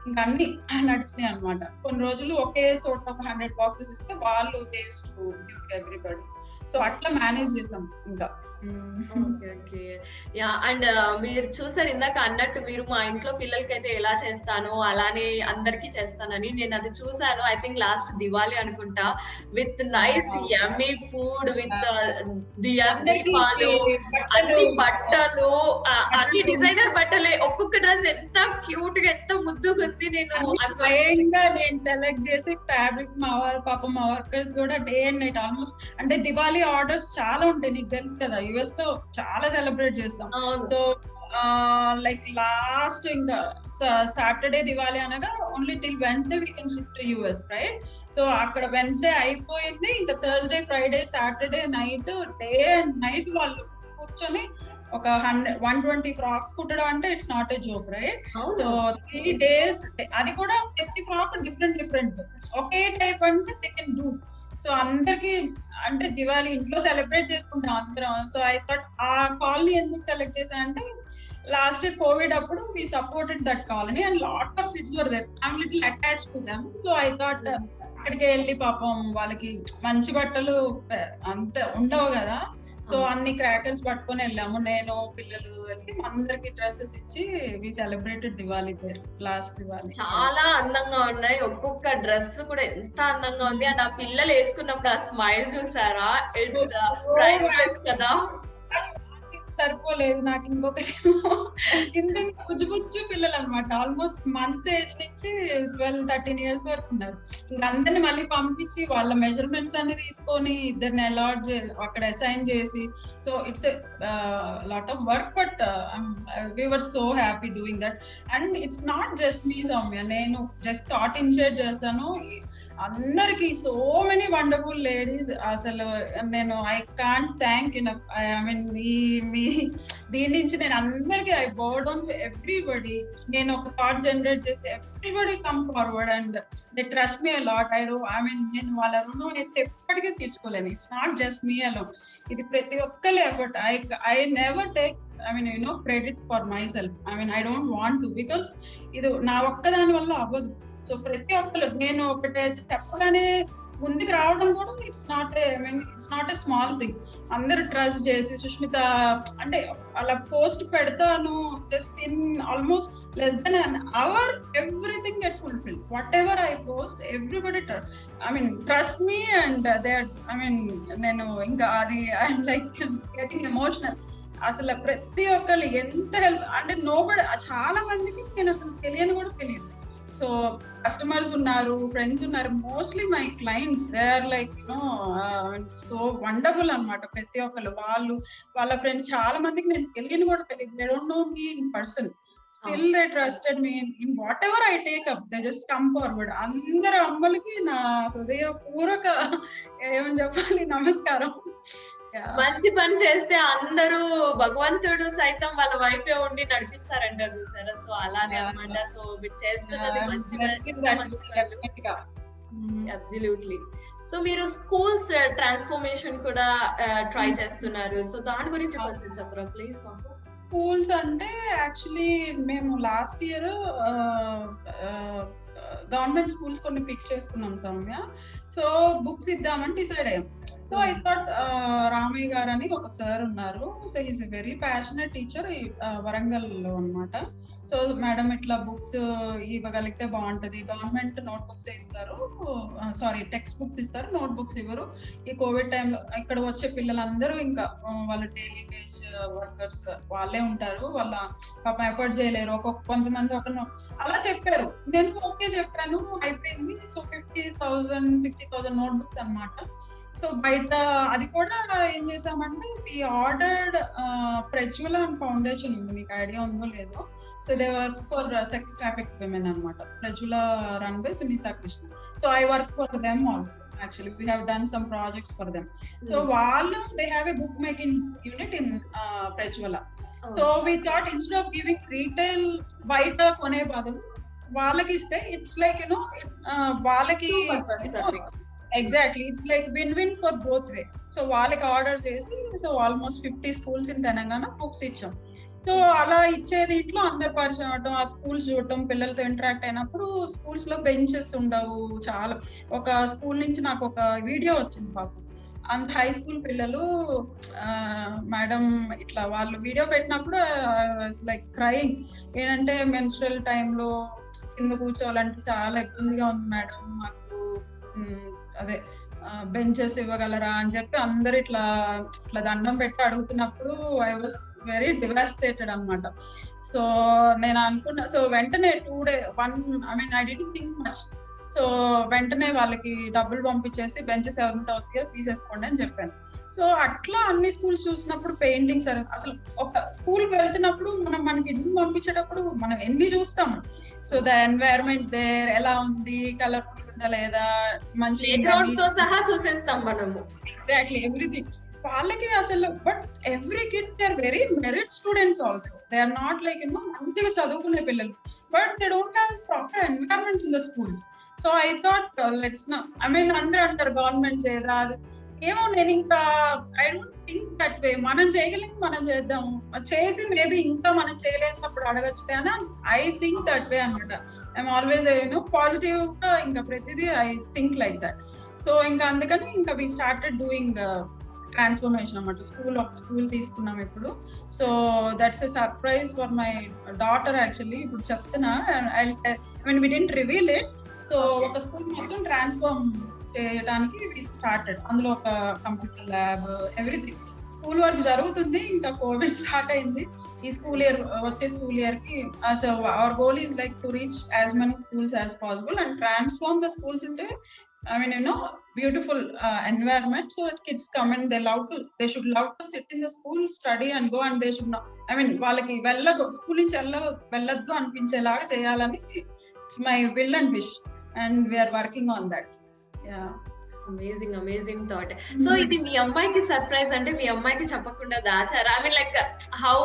ఇంకా అన్ని నడిచినాయి అనమాట. కొన్ని రోజులు ఒకే చోట ఒక 100 బాక్సెస్ ఇస్తే వాళ్ళు ఎవ్రీబడి. సో అట్లా మేనేజ్ చేసాం ఇంకా. అండ్ మీరు చూసారు ఇందాక అన్నట్టు, మీరు మా ఇంట్లో పిల్లలకైతే ఎలా చేస్తాను అలానే అందరికి చేస్తానని. నేను అది చూసాను. ఐ థింక్ లాస్ట్ దివాళీ అనుకుంటా, with nice yummy food, with దీపాలు, అన్ని బట్టలు, అన్ని డిజైనర్ బట్టలే. ఒక్కొక్క డ్రెస్ ఎంత క్యూట్ గా, ఎంత ముద్దుగా ఉంది. నేను సెలెక్ట్ చేసి ఫ్యాబ్రిక్స్, మా వర్కర్స్ కూడా డే అండ్ నైట్ ఆల్మోస్ట్. అంటే దివాళీ ఆర్డర్స్ చాలా ఉంటాయి, నీకు తెలుసు కదా, యుఎస్ లో చాలా సెలబ్రేట్ చేస్తాం. సో లైక్ లాస్ట్ ఇంకా సాటర్డే దివాళీ అనగా only till Wednesday we can shift to US, right? So అక్కడ వెన్స్డే అయిపోయింది, ఇంకా Thursday, Friday, Saturday night, day and night వాళ్ళు కూర్చొని ఒక 120 ఫ్రాక్స్ కుట్టడం అంటే it's not a joke, right? So 3 days, అది కూడా ప్రతి ఫ్రాక్ డిఫరెంట్. ఒకే టైప్ అంటే దే కెన్ డూ. సో అందరికి అంటే దివాళీ ఇంట్లో సెలబ్రేట్ చేసుకుంటాం అందరం. సో ఐ థాట్ ఆ కాలనీ ఎందుకు సెలెక్ట్ చేశానంటే, లాస్ట్ ఇయర్ కోవిడ్ అప్పుడు we supported that colony and lot of kids were there. I'm little attached to them. So I thought అక్కడికి వెళ్ళి పాపం వాళ్ళకి మంచి బట్టలు అంత ఉండవు కదా. సో అన్ని క్రాకర్స్ పట్టుకొని వెళ్ళాము, నేను పిల్లలు వెళ్ళి అందరికి డ్రెస్సెస్ ఇచ్చి we celebrated Diwali there, last Diwali. చాలా అందంగా ఉన్నాయి. ఒక్కొక్క డ్రెస్ కూడా ఎంత అందంగా ఉంది. అండ్ ఆ పిల్లలు వేసుకున్నప్పుడు ఆ స్మైల్ చూసారా, ఇట్స్ ప్రైస్లెస్ కదా. సరిపోలేదు నాకు. ఇంకొకటి ఇంత బుజ్జు పిల్లలు అనమాట, ఆల్మోస్ట్ మంత్స్ ఏజ్ నుంచి 12-13 years వరకు ఉన్నారు. ఇంకా అందరిని మళ్ళీ పంపించి వాళ్ళ మెజర్మెంట్స్ అన్ని తీసుకొని ఇద్దరిని అలాట్ అక్కడ అసైన్ చేసి, so it's lot of work. But we were so happy doing that. And it's not just me, Soumya. నేను జస్ట్ థాట్ ఇనిషియేట్ చేస్తాను. అందరికి సో మెనీ వండర్ఫుల్ లేడీస్. అసలు నేను I can't thank enough. I mean మీ దీని నుంచి నేను అందరికి ఐ బో డౌన్ టు ఎవ్రీబడి. నేను ఒక థాట్ జనరేట్ చేస్తే everybody come forward and they trust me a lot. I mean నేను వాళ్ళ రుణం అయితే ఎప్పటికీ తీర్చుకోలేను. It's not just me alone, ఇది ప్రతి ఒక్కరి effort. I never take credit for myself. I don't want to, because ఇది నా ఒక్కదాని వల్ల అవ్వదు. సో ప్రతి ఒక్కరు నేను ఒకటే చెప్పగానే ముందుకు రావడం కూడా it's not a small thing. అందరు ట్రస్ట్ చేసి సుష్మిత అంటే అలా పోస్ట్ పెడతాను just in almost less than an hour everything get fulfilled. Whatever I post everybody trust me and నేను ఇంకా అది ఐఎమ్ లైక్ గెటింగ్ ఎమోషనల్. అసలు ప్రతి ఒక్కళ్ళు ఎంత హెల్ప్ అంటే నోబడి చాలా మందికి నేను అసలు తెలియని కూడా తెలియదు. సో కస్టమర్స్ ఉన్నారు, ఫ్రెండ్స్ ఉన్నారు, mostly my clients they are like so wonderful అన్నమాట. ప్రతి ఒక్కళ్ళు వాళ్ళ ఫ్రెండ్స్ చాలా మందికి నేను తెలియని కూడా తెలియదు. They don't know me in person, still they trusted me in what ever I take up, they just come forward. అందరు అమ్మలకి నా హృదయపూర్వక ఏమని చెప్పాలి నమస్కారం. మంచి పని చేస్తే అందరూ భగవంతుడు సైతం వాళ్ళ వైపే ఉండి నడిపిస్తారంటారు చూసారా, సో అలానే అన్నమాట. సో మీరు చేస్తున్నది మంచి అబ్సల్యూట్లీ. సో మీరు స్కూల్స్ ట్రాన్స్ఫర్మేషన్ కూడా ట్రై చేస్తున్నారు, సో దాని గురించి కొంచెం చెప్పరా ప్లీజ్ మాకు. స్కూల్స్ అంటే యాక్చువల్లీ మేము లాస్ట్ ఇయర్ గవర్నమెంట్ స్కూల్స్ కొన్ని పిక్ చేసుకున్నాం సౌమ్య. సో బుక్స్ ఇద్దామని డిసైడ్ అయ్యాం. సో ఐ థాట్ రామయ్య గారు అని ఒక సార్ ఉన్నారు. So is a very passionate teacher Warangal లో అనమాట. సో మేడం ఇట్లా బుక్స్ ఇవ్వగలిగితే బాగుంటది, గవర్నమెంట్ నోట్ బుక్స్ ఇస్తారు, సారీ టెక్స్ట్ బుక్స్ ఇస్తారు, నోట్ బుక్స్ ఇవ్వరు. ఈ కోవిడ్ టైంలో ఇక్కడ వచ్చే పిల్లలందరూ ఇంకా వాళ్ళు డైలీ వేజ్ వర్కర్స్ వాళ్ళే ఉంటారు, వాళ్ళ పాప ఎఫర్ట్ చేయలేరు, కొంతమంది అలా చెప్పారు. నేను ఓకే చెప్పాను, అయిపోయింది. సో 50,000 60,000 నోట్ బుక్స్ అనమాట. సో బయట అది కూడా ఏం చేసామంటే వి ఆర్డర్డ్ ప్రజ్వల ఫౌండేషన్ ఉంది, మీకు ఐడియా ఉందో లేదో. So they work for sex traffic women అనమాట. Prajwala run by Sunitha Krishna. So I work for them also. Actually we have done some projects for them. So వాళ్ళు they have a book making unit in Prajwala. So we thought instead of giving retail బయట కొనే బదులు వాళ్ళకి ఇస్తే it's like వాళ్ళకి exactly it's like win for both way. So వాళ్ళకి order చేసి so almost 50 schools in Telangana books ఇచ్చాం. సో అలా ఇచ్చే దీంట్లో అందరు పరిచయం అవటం, ఆ స్కూల్స్ చూడటం, పిల్లలతో ఇంటరాక్ట్ అయినప్పుడు స్కూల్స్ లో బెంచెస్ ఉండవు చాలా. ఒక స్కూల్ నుంచి నాకు ఒక వీడియో వచ్చింది పాపం, అంత హై స్కూల్ పిల్లలు మేడం ఇట్లా వాళ్ళు వీడియో పెట్టినప్పుడు లైక్ క్రైయింగ్. ఏంటంటే మెన్స్ట్రల్ టైంలో కింద కూర్చోవాలంటే చాలా ఇబ్బందిగా ఉంది మేడం, మాకు అదే బెంచెస్ ఇవ్వగలరా అని చెప్పి అందరు ఇట్లా దండం పెట్టి అడుగుతున్నప్పుడు ఐ వాస్ వెరీ డివాస్టేటెడ్ అనమాట. సో నేను అనుకున్నా, సో వెంటనే 2 days I didn't think much. So వెంటనే వాళ్ళకి డబ్బులు పంపించేసి బెంచెస్ ఎంత అవుతాయో తీసేసుకోండి అని చెప్పాను. సో అట్లా అన్ని స్కూల్స్ చూసినప్పుడు పెయింటింగ్స్ అసలు ఒక స్కూల్ కి వెళ్తున్నప్పుడు మన కిడ్స్ పంపించేటప్పుడు మనం ఎన్ని చూస్తాము. సో ద ఎన్వైరన్మెంట్ దేర్ ఎలా ఉంది, కలర్ఫుల్ ఉందా లేదా, మంచి తో సహా చూసేస్తాం మనము. ఎగ్జాక్ట్లీ ఎవ్రీథింగ్ వాళ్ళకి అసలు. But every kid they are very merit students also. They are not like మంచిగా చదువుకునే పిల్లలు, but they don't have proper environment in the schools. So I thought let's అందరూ అంటారు గవర్నమెంట్ చేయదా అది ఏమో. నేను ఇంకా I don't think that way. మనం చేయగలిగి మనం చేద్దాము, చేసి మేబీ ఇంకా మనం చేయలేనప్పుడు అడగచ్చు కానీ ఐ థింక్ దట్ వే అనమాట. ఐఎమ్ ఆల్వేస్ పాజిటివ్ గా ఇంకా ప్రతిదీ I think like that. So ఇంకా అందుకని ఇంకా వి స్టార్టెడ్ డూయింగ్ ట్రాన్స్ఫర్మేషన్ అనమాట. స్కూల్ తీసుకున్నాం ఇప్పుడు. So that's a surprise for my daughter actually. ఇప్పుడు చెప్తున్నా, వి డిడ్ంట్ రివీల్ ఇట్. సో ఒక స్కూల్ మొత్తం ట్రాన్స్ఫార్మ్ చేయడానికి వి స్టార్టెడ్. అందులో ఒక computer lab, everything school work జరుగుతుంది. ఇంకా కోవిడ్ స్టార్ట్ అయింది. ఈ స్కూల్ ఇయర్ వచ్చే స్కూల్ ఇయర్ కి hour goal is like to reach as many schools as possible and transform the schools into beautiful environment so that kids come and they should love to sit in the school, study and go, and they should not వాళ్ళకి school నుంచి వెళ్ళొద్దు అనిపించేలాగా చేయాలని it's my will and wish and we are working on that. Yeah. Amazing thought. So ఇది మీ అమ్మాయికి surprise అంటే మీ అమ్మాయికి చెప్పకుండా దాచారా? Like how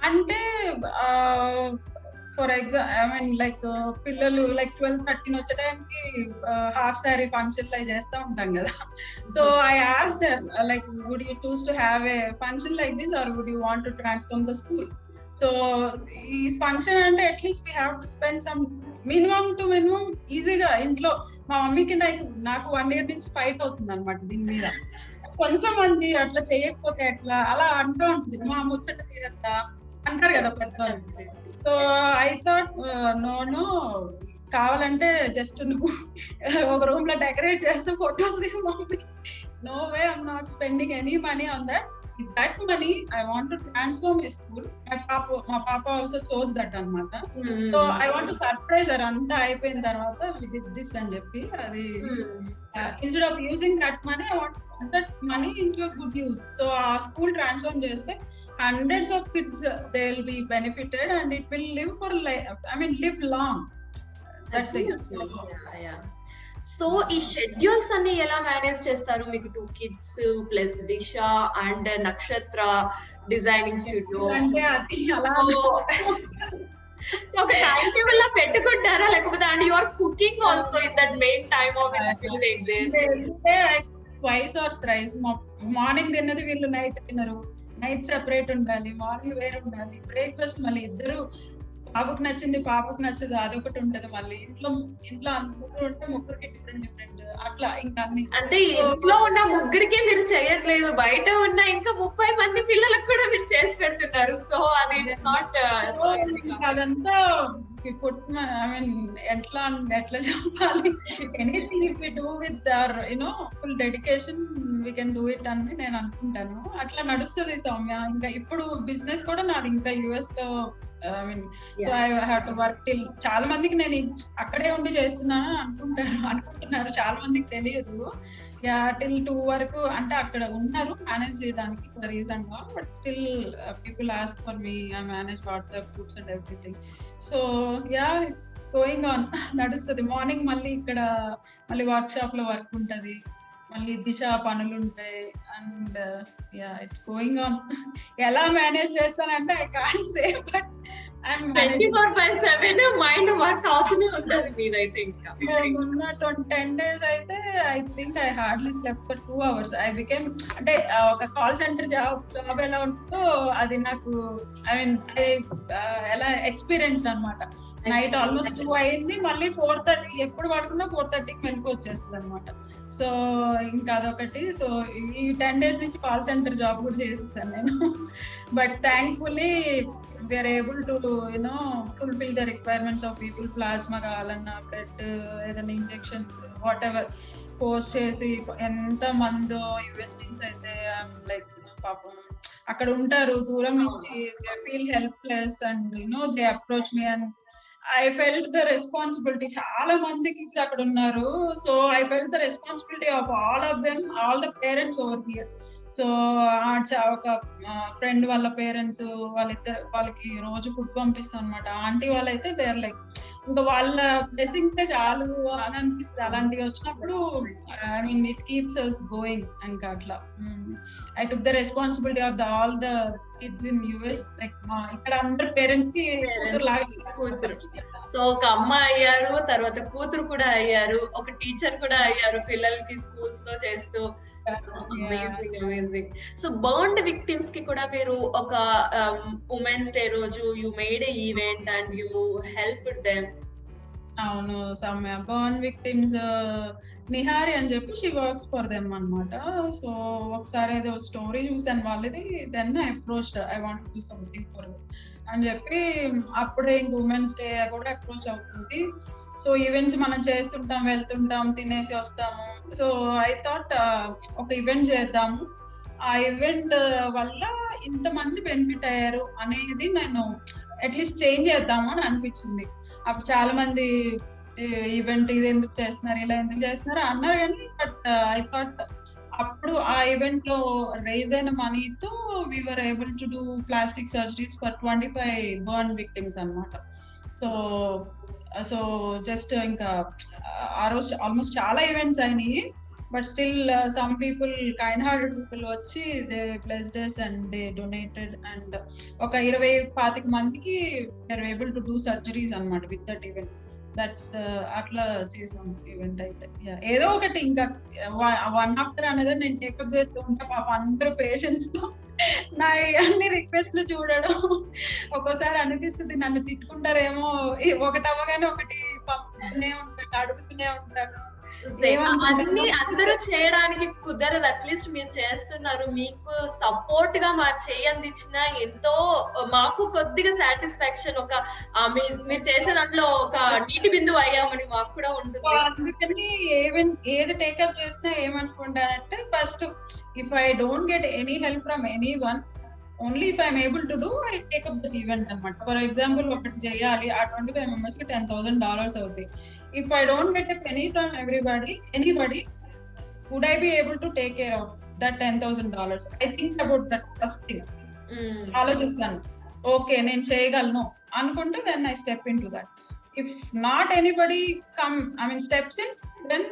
అంటే ఫర్ లైక్ పిల్లలు లైక్ 12-13 వచ్చే టైంకి హాఫ్ సారీ ఫంక్షన్ లైక్ చేస్తూ ఉంటాం కదా. So I asked her like would you choose to have a function like this or would you want to transform the school? So ఈ function అంటే at least we have to spend some minimum to minimum ఈజీగా ఇంట్లో. మా మమ్మీకి నాకు 1 year నుంచి fight అవుతుంది అనమాట దీని మీద. కొంతమంది అట్లా చేయకపోతే ఎట్లా అలా అంటూ ఉంటుంది, మా ముచ్చట తీరద్దా అంటారు కదా పెద్దవాళ్ళు. సో ఐ థాట్ నో కావాలంటే జస్ట్ నువ్వు ఒక రూమ్ లో డెకరేట్ చేస్తే ఫొటోస్ దిగు mummy. No way I'm not spending any money on that. With that money, I want to transform a school. My papa also chose that అనమాట. So I want to surprise her. అంతా అయిపోయిన తర్వాత we did this అని చెప్పి అది instead of using that money, I want to put that money into a good use. So our school transform చేస్తే hundreds of kids they will be benefited and it will live for live long. That's it. So ఈ schedules అన్ని ఎలా manage చేస్తారు? మీకు 2 kids plus Disha and నక్షత్ర designing studio అంటే అది అలా సో ఒక టైం టేబుల్ లా పెట్టుకుంటారా, లేకపోతే and you are cooking also in that main time of building there? Twice or thrice. Morning తిన్నది వీళ్ళు నైట్ తినరు, నైట్ సెపరేట్ ఉండాలి, మార్నింగ్ వేరే ఉండాలి, బ్రేక్ఫాస్ట్ మళ్ళీ ఇద్దరు బాబుకి నచ్చింది పాపకు నచ్చదు అదొకటి ఉంటది. మళ్ళీ ఇంట్లో ముగ్గురు ఉంటే ముగ్గురికి డిఫరెంట్ అట్లా ఇంకా అన్ని. అంటే ఇంట్లో ఉన్న ముగ్గురికి మీరు చేయట్లేదు, బయట ఉన్న ఇంకా 30 మంది పిల్లలకు కూడా మీరు చేసి పెడుతున్నారు. సో అది ఇట్స్ నాట్ అదంతా ఎట్లా చెప్పాలి, anything if we do with our full dedication we can do it అని నేను అనుకుంటాను. అట్లా నడుస్తుంది సౌమ్య. ఇంకా ఇప్పుడు బిజినెస్ కూడా నాది ఇంకా యుఎస్ లో. So I have to work till. చాలా మందికి నేను అక్కడే ఉండి చేస్తున్నా అనుకుంటున్నారు, చాలా మందికి తెలియదు. టిల్ 2 వరకు అంటే అక్కడ ఉన్నారు మేనేజ్ చేయడానికి రీజన్ గా. But still people ask for me, I manage WhatsApp groups and everything. So it's going on, నడుస్తుంది. మార్నింగ్ మళ్ళీ ఇక్కడ మళ్ళీ వర్క్ షాప్ లో వర్క్ ఉంటది, మళ్ళీ దిశ పనులు ఉంటాయి అండ్ ఇట్స్ గోయింగ్ ఆన్. ఎలా మేనేజ్ చేస్తానంటే I can't say, but 24/7 mind work అవుతూనే ఉంటుంది మీదైతే. ఇంకా ఉన్న 10 days అయితే I think I hardly slept for 2 hours. I became అంటే ఒక కాల్ సెంటర్ జాబ్ ఎలా ఉంటుందో అది నాకు ఎలా ఎక్స్పీరియన్స్డ్ అనమాట. నైట్ ఆల్మోస్ట్ 2 అయింది, మళ్ళీ 4:30 ఎప్పుడు పడుకున్నా 4:30కి మెలకు వచ్చేస్తుంది అనమాట. సో ఇంకా అదొకటి. సో ఈ 10 days నుంచి కాల్ సెంటర్ జాబ్ కూడా చేసేసాను నేను. But thankfully we're able to fulfil the requirements of people. Plasma కావాలన్నా, బ్లడ్, ఏదైనా ఇంజెక్షన్స్, వాట్ ఎవర్ పోస్ట్ చేసి ఎంత మందో యుఎస్ నుంచి అయితే లైక్ పాపం అక్కడ ఉంటారు దూరం నుంచి, they feel helpless and they approach me and I felt the responsibility. చాలా మంది kids అక్కడ ఉన్నారు. So I felt the responsibility of all of them, all the parents over here. So ఒక ఫ్రెండ్ వాళ్ళ పేరెంట్స్ వాళ్ళకి రోజు ఫుడ్ పంపిస్తాం అనమాట. ఆంటీ వాళ్ళైతే దే ఆర్ లైక్ ఇంకా వాళ్ళ బ్లెస్సింగ్స్ చాలు అని అనిపిస్తుంది. అలాంటివి వచ్చినప్పుడు ఇట్ కీప్స్ us గోయింగ్. ఇంకా అట్లా I took the responsibility of all the kids in US. Like ఇక్కడ అందరు పేరెంట్స్ కి కూతురు. సో ఒక అమ్మ అయ్యారు, తర్వాత కూతురు కూడా అయ్యారు, ఒక టీచర్ కూడా అయ్యారు పిల్లలకి స్కూల్స్ లో చేస్తూ. అమేజింగ్. సో బర్న్డ్ విక్టిమ్స్ కి కూడా మీరు ఒక ఉమెన్స్ డే రోజు you made a event and you helped them. అవును సౌమ్య, బర్న్ విక్టిమ్స్ నిహారి అని చెప్పి షీ వర్క్స్ ఫర్ దెమ్ అనమాట. సో ఒకసారి ఏదో స్టోరీ చూసాను వాళ్ళది, then I approached I want to do something for అని చెప్పి అప్పుడే ఇంక ఉమెన్స్ డే కూడా అప్రోచ్ అవుతుంది. సో ఈవెంట్స్ మనం చేస్తుంటాం, వెళ్తుంటాం, తినేసి వస్తాము. సో ఐ థాట్ ఒక ఈవెంట్ చేద్దాము, ఆ ఈవెంట్ వల్ల ఇంతమంది బెనిఫిట్ అయ్యారు అనేది నేను అట్లీస్ట్ చేంజ్ చేద్దాము అని అనిపించింది. అప్పుడు చాలా మంది ఈవెంట్ ఇది ఎందుకు చేస్తున్నారు, ఇలా ఎందుకు చేస్తున్నారు అన్నారు. కానీ బట్ ఐ థాట్ అప్పుడు ఆ ఈవెంట్ లో రైజ్ అయిన మనీతో we were able to do plastic surgeries for 25 burn victims అన్నమాట. సో జస్ట్ ఇంకా ఆ రోజు ఆల్మోస్ట్ చాలా ఈవెంట్స్ అయినాయి. But still some people, kind hearted people వచ్చి they blessed us and they donated and ఒక 20-25 మందికి they are able to do surgeries అన్నమాట విత్ దట్ ఈవెంట్. దట్స్ అట్లా చేసాం ఈవెంట్ అయితే. ఏదో ఒకటి ఇంకా వన్ ఆఫ్టర్ అనదర్ నేను టేకప్ చేస్తూ ఉంటా. పాపం అందరూ పేషెన్స్ తో నా అన్ని రిక్వెస్ట్లు చూడడం. ఒక్కోసారి అనిపిస్తుంది నన్ను తిట్టుకుంటారేమో, ఒకటి అవ్వగానే ఒకటి పంపిస్తూనే ఉంటాను, అడుగుతూనే ఉంటాను. అన్ని అందరూ చేయడానికి కుదరదు. అట్లీస్ట్ మీరు చేస్తున్నారు. మీకు సపోర్ట్ గా మా చేయి అందించిన ఎంతో మాకు కొద్దిగా సాటిస్ఫాక్షన్, ఒక మీరు చేసే దాంట్లో ఒక నీటి బిందువు అయ్యామని మాకు కూడా ఉంటుంది. అందుకని ఏది టేకప్ చేసినా ఏమనుకుంటానంటే, first if I don't get any help from any one, only if I'm able to do, I take up that event అనమాట. ఫర్ ఎగ్జాంపుల్ ఒకటి చేయాలి, ఆ 25 members కి $10,000 అవుతాయి. If I don't get a penny from anybody, would I be able to take care of that $10,000? I think about that first thing. ఆలోచిస్తాను, okay నేను చేయగలను అనుకుంటే then I step into that. If not anybody steps in, then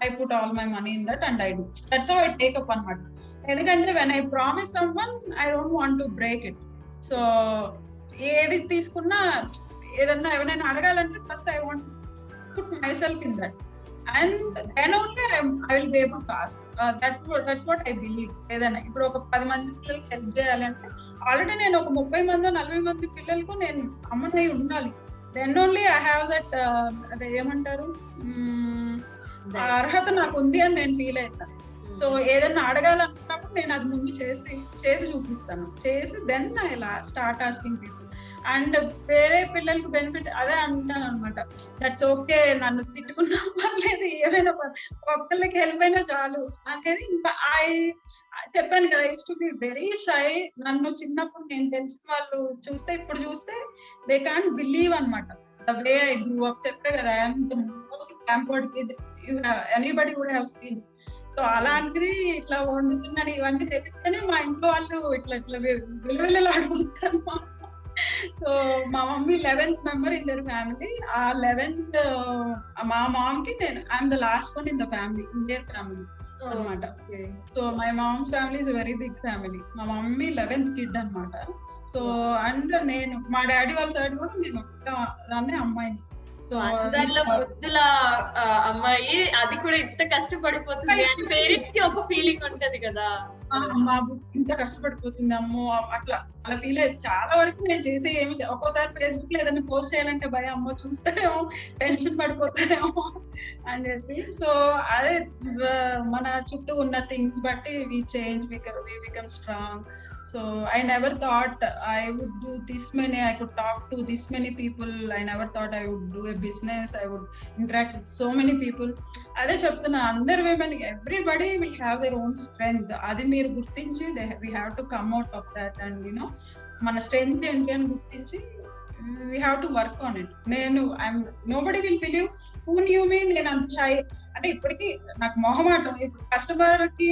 I put all my money in that and I do. That's how I take up అనమాట. ఎందుకంటే when I promise someone, I don't want to break it. So ఏది తీసుకున్నా, ఏదన్నా ఎవరైనా అడగాలంటే first I want put myself in that, and then only I will be able to ask. That's what I believe. ఏదైనా ఇప్పుడు ఒక 10 మంది పిల్లలకి హెల్ప్ చేయాలంటే ఆల్రెడీ నేను ఒక 30 మంది 40 మంది పిల్లలకు నేను అమ్మనై ఉండాలి. Then only I have that, అదే ఏమంటారు, అర్హత నాకు ఉంది అని నేను ఫీల్ అవుతాను. సో ఏదైనా అడగాలనుకున్నప్పుడు నేను అది ముందు చేసి చూపిస్తాను. చేసి then I start asking people. And వేరే పిల్లలకి బెనిఫిట్ అదే అంటాను అనమాట. దట్స్ ఓకే, నన్ను తిట్టుకున్నా పర్లేదు, ఏమైనా ఒక్కళ్ళకి హెల్ప్ అయినా చాలు అనేది. ఇంకా చెప్పాను కదా, used to be very shy. నన్ను చిన్నప్పుడు నేను తెలిసిన వాళ్ళు ఇప్పుడు చూస్తే దే కాంట్ బిలీవ్ అనమాట the way I grew up. చెప్పే కదా, I'm the most pampered kid anybody would have seen. So అలాంటిది ఇట్లా వండుతున్నాను, ఇవన్నీ తెలిస్తేనే మా ఇంట్లో వాళ్ళు ఇట్లా విలువలాడుకుంటారు. సో మా mummy 11th member in their family. ఆ 11th మా మామ్ కి I'm the last one in the family, in their family అనమాట. So my mom's family is very big family. మా మమ్మీ 11th kid అనమాట. సో అండ్ నేను మా daddy వాళ్ళ side కూడా నేను దాన్ని అమ్మాయిని. సో అందరిలో బుద్ధుల అమ్మాయి, అది కూడా ఇంత కష్టపడిపోతుంది అని పేరెంట్స్ కి ఒక ఫీలింగ్ ఉంటది కదా, మా ఇంత కష్టపడిపోతుంది అమ్మో అలా ఫీల్ అయ్యి చాలా వరకు నేను చేసే ఏమి. ఒక్కోసారి ఫేస్బుక్ లో ఏదైనా పోస్ట్ చేయాలంటే భయం, అమ్మో చూస్తారేమో, టెన్షన్ పడిపోతారేమో అని చెప్పి. సో అదే మన చుట్టూ ఉన్న థింగ్స్ బట్టి we change, we become strong. So I never thought I would do this many, I could talk to this many people. I never thought I would do a business, I would interact with so many people. అదే చెప్తున్నా, అందరు women, everybody will have their own strength. అది మీరు గుర్తించి we have to come out of that and మన strength ఏంటి అని గుర్తించి we have to work on it. nobody will believe who knew me. నేను అంత షై అంటే ఇప్పటికీ నాకు మొహమాటం. ఇప్పుడు కస్టమర్ కి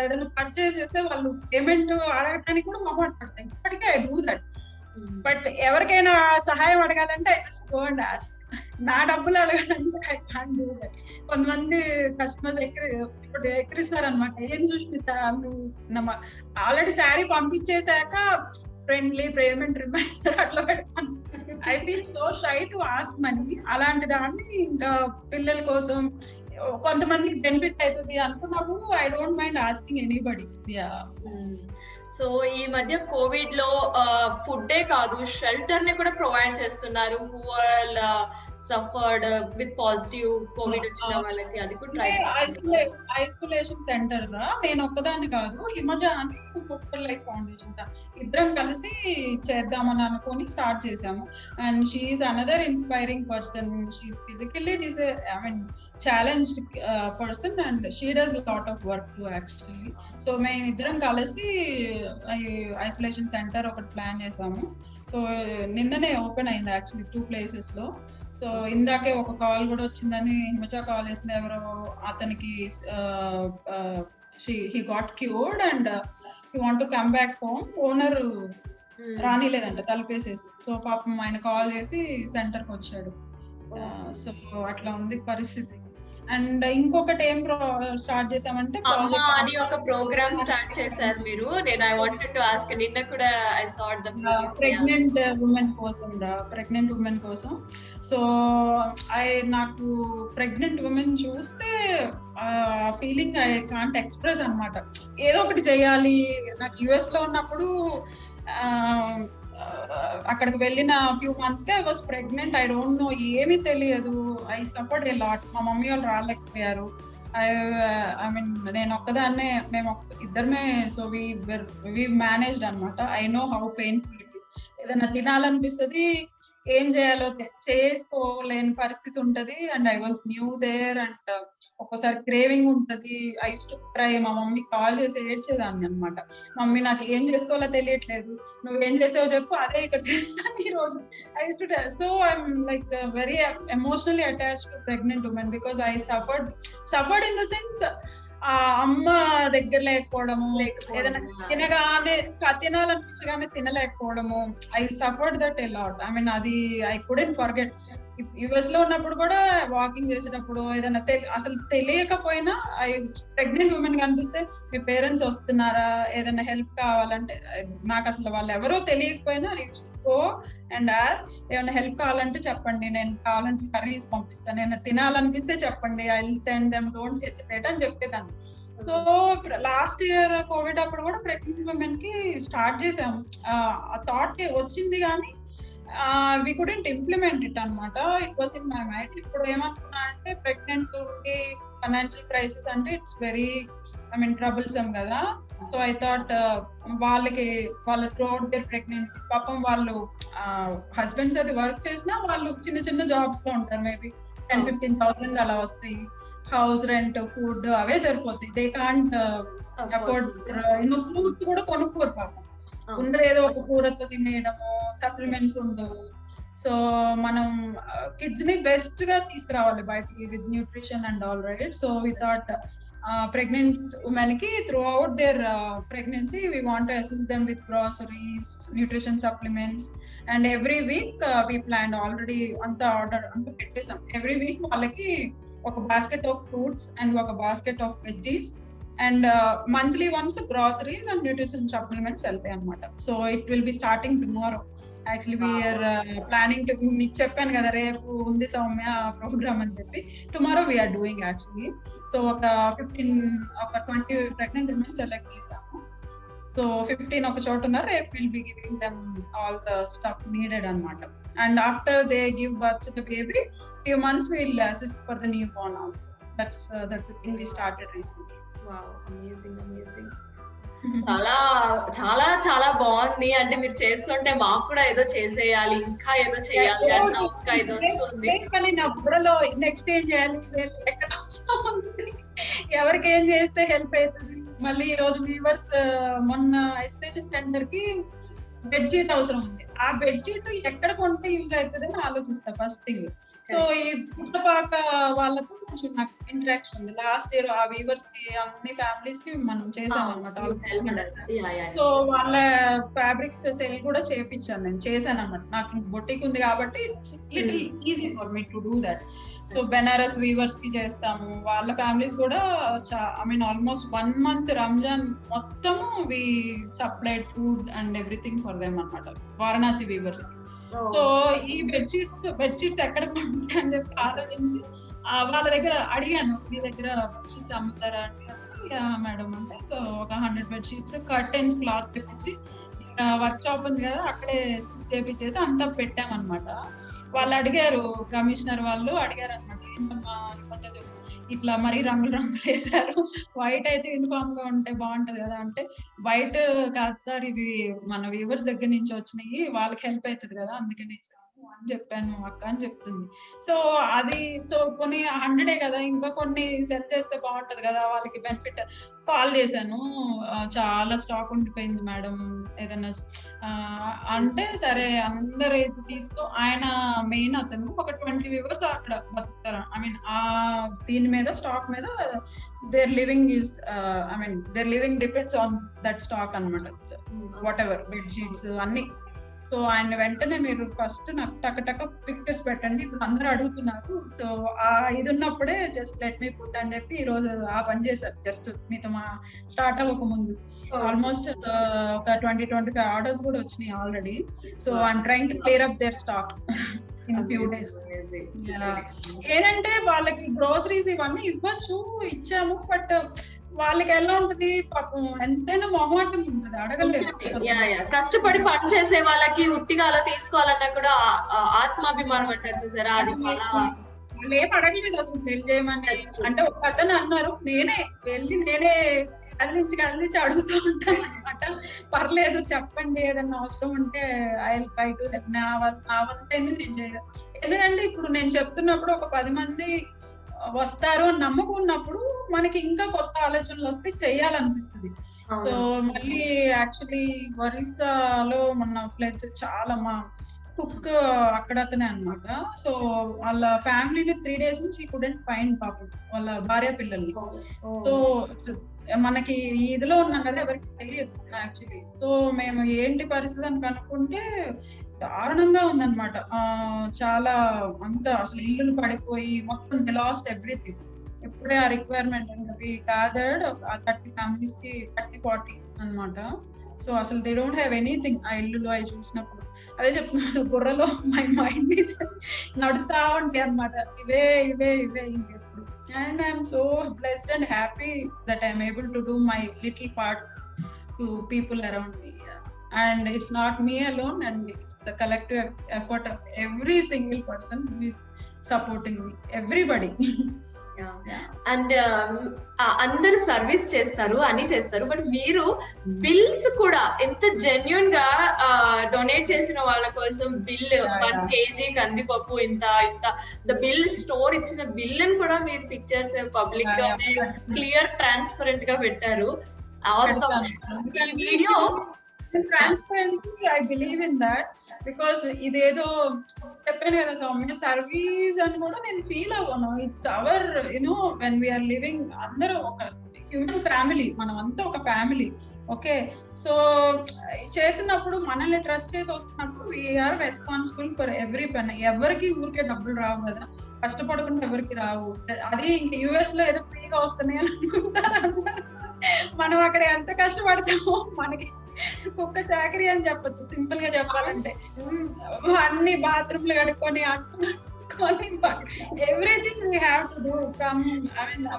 ఏదైనా పర్చేస్ చేస్తే వాళ్ళు పేమెంట్ అడగడానికి కూడా మొహమాట పడతాయి. ఇప్పటికీ ఐ డూ దట్. బట్ ఎవరికైనా సహాయం అడగాలంటే I just go and ask. నా డబ్బులు అడగాలంటే ఐ కాంట్ డూ దట్. కొంతమంది కస్టమర్స్ ఇప్పుడు ఎక్కిరిస్తారు అనమాట. ఏం సుష్మిత, నువ్వు ఆల్రెడీ శారీ పంపించేశాక ఫ్రెండ్లీ పేమెంట్ రిమైండర్ అట్లా పెడతాను. I feel so shy to ask money. అలాంటి దాన్ని ఇంకా పిల్లల కోసం కొంతమందికి బెనిఫిట్ అవుతుంది అనుకున్నప్పుడు I don't mind asking anybody. So ఈ మధ్య కోవిడ్ లో ఫుడ్డే కాదు, షెల్టర్ ని కూడా ప్రొవైడ్ చేస్తున్నారు. Who are suffered with positive Covid వచ్చిన వాళ్ళకి, అది కూడా ట్రై చేస్తున్నారు. ఐసోలేషన్ సెంటర్ నేను ఒక్కదాన్ని కాదు, హిమజ అని కుక్కర్ లైఫ్ ఫౌండేషన్ ఇద్దరం కలిసి చేద్దామని అనుకొని స్టార్ట్ చేసాము. And she's another inspiring person. She's physically challenged person and she does a lot of work too actually. So మేము ఇద్దరం కలిసి ఐసోలేషన్ సెంటర్ ఒకటి ప్లాన్ చేసాము. సో నిన్ననే ఓపెన్ అయింది యాక్చువల్లీ 2 places లో. సో ఇందాకే ఒక కాల్ కూడా వచ్చిందని హిమజ కాల్ చేసింది. ఎవరో అతనికి he got cured and he want to come back home. Owner రానిలేదంట, తలుపేసేసి. సో పాపం ఆయన కాల్ చేసి సెంటర్కి వచ్చాడు. సో అట్లా ఉంది పరిస్థితి. అండ్ ఇంకొకటి ఏం స్టార్ట్ చేసామంటే అమ్మ ప్రాజెక్ట్ అని ఒక ప్రోగ్రామ్ స్టార్ట్ చేశారు మీరు. నేను ఐ వాంటెడ్ టు ఆస్క్, నిన్న కూడా I sat the pregnant women కోసం ప్రెగ్నెంట్ ఉమెన్ కోసం. సో నాకు ప్రెగ్నెంట్ ఉమెన్ చూస్తే ఫీలింగ్ ఐ కాంట్ ఎక్స్ప్రెస్ అన్నమాట. ఏదో ఒకటి చేయాలి. నాకు యుఎస్ లో ఉన్నప్పుడు అక్కడికి వెళ్ళిన ఫ్యూ మంత్స్ కే I was pregnant. I don't know, ఏమీ తెలియదు. I suffered a lot. మా మమ్మీ వాళ్ళు రాలేకపోయారు. ఐ మీన్ నేను ఒక్కదాన్నే, మేము ఇద్దరమే. సో వి మేనేజ్డ్ అన్నమాట. I know how painful it is. ఏదైనా తినాలనిపిస్తుంది, ఏం చేయాలో చేసుకోలేని పరిస్థితి ఉంటది. And I was new there. And ఒక్కోసారి క్రేవింగ్ ఉంటది. I to try. మా మమ్మీ కాల్ చేసి ఏడ్చేదాన్ని అనమాట. మమ్మీ నాకు ఏం చేసుకోవాలో తెలియట్లేదు, నువ్వేం చేసావో చెప్పు, అదే ఇక్కడ చేస్తాను ఈ రోజు. I to so I'm like very emotionally attached to pregnant women because I suffered in the sense ఆ అమ్మ దగ్గర లేకపోవడము, ఏదైనా తినగానే తినాలనిపించగానే తినలేకపోవడము. I suffered that a lot. I mean అది ఐ కుడెంట్ ఫర్గెట్. యుఎస్ లో ఉన్నప్పుడు కూడా వాకింగ్ చేసేటప్పుడు ఏదైనా అసలు తెలియకపోయినా, ప్రెగ్నెంట్ ఉమెన్ కనిపిస్తే మీ పేరెంట్స్ వస్తున్నారా, ఏదైనా హెల్ప్ కావాలంటే, నాకు అసలు వాళ్ళు ఎవరో తెలియకపోయినా గో అండ్ ఆస్, ఏమైనా హెల్ప్ కావాలంటే చెప్పండి, నేను కావాలంటే కర్రీస్ పంపిస్తాను, ఏమైనా తినాలనిపిస్తే చెప్పండి, I will send them, don't hesitate అని చెప్పేదాన్ని. సో లాస్ట్ ఇయర్ కోవిడ్ అప్పుడు కూడా ప్రెగ్నెంట్ ఉమెన్ కి స్టార్ట్ చేసాము. ఆ థాట్ వచ్చింది కానీ వి కుడెంట్ ఇంప్లిమెంట్ ఇట్ అనమాట. It was in my mind. ఇప్పుడు ఏమనుకున్నా అంటే, ప్రెగ్నెంట్ ఉండి ఫైనాన్షియల్ క్రైసిస్ అంటే ఇట్స్ వెరీ ట్రబుల్సమ్ కదా. సో ఐ థాట్ వాళ్ళ త్రూఅవుట్ దేర్ ప్రెగ్నెన్సీ, పాపం వాళ్ళు హస్బెండ్స్ అది వర్క్ చేసినా వాళ్ళు చిన్న చిన్న జాబ్స్ లో ఉంటారు. మేబీ 10,000-15,000 అలా వస్తాయి. హౌస్ రెంట్, ఫుడ్ అవే సరిపోతాయి. దే కాంట్ అఫోర్డ్ ఫ్రూట్స్ కూడా కొనుక్కోరు పాపం. ఉండదు, ఏదో ఒక కూరతో తినేయడము, సప్లిమెంట్స్ ఉండవు. సో మనం కిడ్స్ ని బెస్ట్ గా తీసుకురావాలి బయటికి with nutrition and all right. So we thought pregnant women కి throughout their pregnancy we want to assist them with groceries, nutrition supplements. And every week we plan already అంతా order అంతా పెట్టేసాం. Every week వాళ్ళకి ఒక basket of fruits and ఒక basket of veggies and monthly once groceries and nutrition supplements వెళ్తాయి అనమాట. So it will be starting tomorrow. Actually we're planning to, మీకు చెప్పాను కదా రేపు ఉంది సౌమ్య ప్రోగ్రామ్ అని చెప్పి. Tomorrow we're doing actually. So ఒక 20 ప్రెగ్నెంట్ ఉమెన్ సెలెక్ట్ చేసాము. సో 15 ఒక చోట ఉన్నారు. రేపు will be giving them all the stuff needed అనమాట. And after they give birth to the baby, few months we will assist for the newborn also. That's the thing we started recently. Wow, amazing. చాలా చాలా చాలా బాగుంది. అంటే మీరు చేస్తుంటే మాకు కూడా ఏదో చేసేయాలి, ఇంకా ఏదో చేయాలి అన్న ఒక్క ఇది వస్తుంది. కానీ నా బుర్రలో నెక్స్ట్ ఏం చేయాలి, ఎక్కడ ఎవరికి ఏం చేస్తే హెల్ప్ అవుతుంది. మళ్ళీ ఈ రోజు వీవర్స్ మొన్న ఐసోలేషన్ సెంటర్ కి బెడ్షీట్ అవసరం ఉంది. ఆ బెడ్షీట్ ఎక్కడ కొంటే యూజ్ అవుతుంది అని ఆలోచిస్తా ఫస్ట్ థింగ్. సో ఈ పుట్టపాక వాళ్ళతో కొంచెం నాకు ఇంటరాక్షన్ ఉంది. లాస్ట్ ఇయర్ ఆ వీవర్స్ కి, అన్ని ఫ్యామిలీస్ కి మనం చేసాం అనమాట. సో వాళ్ళ ఫ్యాబ్రిక్స్ సేల్ కూడా చేశాను అనమాట. నాకు ఇంక బొటిక్ ఉంది కాబట్టి little easy for me to do that. So Banaras weavers కి చేస్తాము. వాళ్ళ ఫ్యామిలీస్ కూడా ఆల్మోస్ట్ 1 month రంజాన్ మొత్తము we supplied food and everything for them అనమాట, వారణాసి వీవర్స్. సో ఈ బెడ్షీట్స్ ఎక్కడ కొంటాయి అని చెప్పి ఆలోచించి వాళ్ళ దగ్గర అడిగాను, మీ దగ్గర బెడ్షీట్స్ అమ్ముతారా అంటే, మేడం అంటే. సో ఒక 100 బెడ్షీట్స్, కర్టెన్స్, క్లాత్ తెప్పించి వర్క్ షాప్ ఉంది కదా అక్కడే స్టిచ్ చేపించేసి అంతా పెట్టామన్నమాట. వాళ్ళు అడిగారు, కమిషనర్ వాళ్ళు అడిగారు అనమాట, ఏంటమ్మా ఇట్లా మరీ రంగులు వేసారు, వైట్ అయితే యూనిఫామ్ గా ఉంటే బాగుంటది కదా అంటే, వైట్ కాదు సార్, ఇవి మన వ్యూవర్స్ దగ్గర నుంచి వచ్చినాయి, వాళ్ళకి హెల్ప్ అవుతుంది కదా అందుకని అని చెప్పాను అక్క అని చెప్తుంది. సో అది కొన్ని 100 కదా, ఇంకా కొన్ని సెల్ చేస్తే బాగుంటది కదా, వాళ్ళకి బెనిఫిట్. కాల్ చేశాను, చాలా స్టాక్ ఉండిపోయింది మేడం, ఏదైనా అంటే సరే అందరూ తీసుకో. ఆయన మెయిన్ అతను ఒక 20 వ్యూవర్స్ అక్కడ బతుకుతారు. దీని మీద స్టాక్ మీద there living is there living depends on that stock అనమాట. వాట్ ఎవర్ బెడ్షీట్స్ అన్ని. సో ఆయన వెంటనే మీరు ఫస్ట్ నాకు టక పిక్చర్స్ పెట్టండి, ఇప్పుడు అందరూ అడుగుతున్నారు, సో ఆ ఇది ఉన్నప్పుడే జస్ట్ లెట్ మీ పుట్ అని చెప్పి ఈ రోజు ఆ పని చేశారు. జస్ట్ మీతో మా స్టార్ట్ అవ్వక ముందు ఆల్మోస్ట్ ఒక 20-25 ఆర్డర్స్ కూడా వచ్చినాయి already. So I'm trying to clear up their stock in few days. ఏంటంటే వాళ్ళకి గ్రోసరీస్ ఇవన్నీ ఇచ్చాము, బట్ వాళ్ళకి ఎలా ఉంటది పాపం, ఎంతైనా మొహమాటం ఉంటది, అడగలేదు. కష్టపడి పని చేసే వాళ్ళకి ఉట్టిగా అలా తీసుకోవాలన్నా కూడా ఆత్మాభిమానం అంటారు చూసారా, అది చాలా. వాళ్ళు ఏం అడగలేదు అసలు సేల్ చేయమని. అంటే ఒక అతను అన్నారు, నేనే కదిలించి అడుగుతూ ఉంటాను అనమాట. పర్లేదు చెప్పండి, ఏదన్నా అవసరం ఉంటే I will try to help. నా వంతైంది నేను చేయగలను. ఎందుకంటే ఇప్పుడు నేను చెప్తున్నప్పుడు ఒక 10 మంది వస్తారు అని నమ్మకం ఉన్నప్పుడు మనకి ఇంకా కొత్త ఆలోచనలు వస్తే చెయ్యాలనిపిస్తుంది. సో మళ్ళీ యాక్చువల్లీ ఒరిస్సాలో మొన్న ఫ్లడ్స్ చాలా, మా కుక్ అక్కడ అతనే అనమాట. సో వాళ్ళ ఫ్యామిలీని 3 days నుంచి కుడెంట్ ఫైండ్ పాపం, వాళ్ళ భార్య పిల్లల్ని. సో మనకి ఇదిలో ఉన్నాం కదా, ఎవరికి తెలియదు యాక్చువల్లీ. సో మేము ఏంటి పరిస్థితి అని కనుక్కుంటే దారుణంగా ఉందన్నమాట. చాలా అంత అసలు ఇల్లులు పడిపోయి మొత్తం ది లాస్ట్ ఎవ్రీథింగ్. ఎప్పుడే ఆ రిక్వైర్మెంట్ అనేది గ్యాదర్డ్ 30 families కి 30-40 అన్నమాట. సో అసలు దే డోంట్ హ్యావ్ ఎనీథింగ్. ఆ ఇల్లులు అవి చూసినప్పుడు అదే చెప్తున్నాను, బుర్రలో మై మైండ్ నడుస్తా ఉంటాయి అన్నమాట, ఇవే ఇంకెప్పుడు. And I'm so blessed and happy that I'm able to do my little part to people around me. And it's not me alone, and it's the collective effort of every single person who is supporting me, everybody. And అందరు service చేస్తారు, అన్ని చేస్తారు, but మీరు bills కూడా ఎంత genuine గా donate చేసిన వాళ్ళ కోసం బిల్ 1 kg కందిపప్పు ఇంత ద బిల్ స్టోర్ ఇచ్చిన బిల్ అని కూడా మీరు పిక్చర్స్ పబ్లిక్ గా క్లియర్ ట్రాన్స్పరెంట్ గా పెట్టారు. ఈ video transparency, I believe in that, because ఇదేదో చెప్పాను కదా సౌమ్య, సర్వీస్ అని కూడా నేను ఫీల్ అవ్వను. It's our when we are living, అందరూ ఒక హ్యూమన్ ఫ్యామిలీ, మనం అంతా ఒక ఫ్యామిలీ. ఓకే, సో చేసినప్పుడు మనల్ని ట్రస్ట్ చేసి వస్తున్నప్పుడు వీఆర్ రెస్పాన్సిబుల్ ఫర్ ఎవ్రీ పని. ఎవరికి ఊరికే డబ్బులు రావు కదా, కష్టపడకుండా ఎవరికి రావు. అది ఇంక యుఎస్ లో ఏదో ఫ్రీగా వస్తున్నాయి అని అనుకుంటారు. మనం అక్కడ ఎంత కష్టపడతామో మనకి కుక్క చాకరీ అని చెప్పొచ్చు సింపుల్ గా చెప్పాలంటే. అన్ని బాత్రూమ్లు కడుక్కొని everything we have to do from,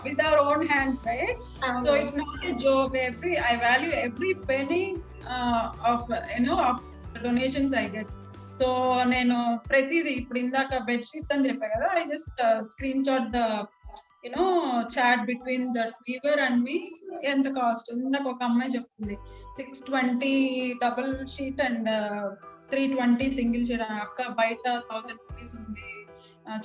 with our own hands, right? So it's not a joke. I value every penny of donations I get. So నేను ప్రతిదీ, ఇప్పుడు ఇందాక బెడ్ షీట్స్ అని చెప్పా కదా, I just screenshot the chat between that weaver and me. ఎంత cost ఇందాక ఒక అమ్మాయి చెప్తుంది, 620 double sheet and 320 single sheet. అక్క బయట 1000 rupees ఉంది,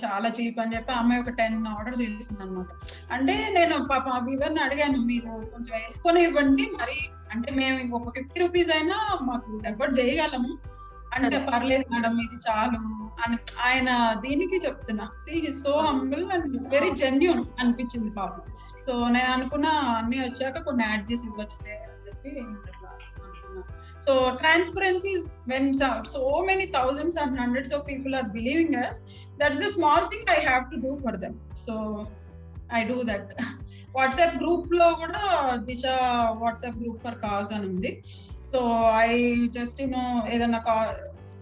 చాలా చీప్ అని చెప్పి అమ్మాయి ఒక 10 ఆర్డర్ చేసింది అనమాట. అంటే నేను పాప వీవర్ని అడిగాను, మీరు కొంచెం వేసుకొని ఇవ్వండి మరి, అంటే మేము ఇంకొక 50 rupees అయినా మాకు ఎఫర్ట్ చేయగలము అంటే, పర్లేదు మేడం ఇది చాలు అని ఆయన దీనికి చెప్తున్నా. See his so humble and very genuine అనిపించింది పాపం. సో నేను అనుకున్నా అన్ని వచ్చాక కొన్ని యాడ్ చేసి ఇవ్వచ్చులే అని చెప్పి అనుకున్నా. So transparency is when so many thousands and hundreds of people are believing us, that's a small thing I have to do for them. So I do that. WhatsApp group లో కూడా దిశ WhatsApp group for cause అని ఉంది. So I just ఏదన్నా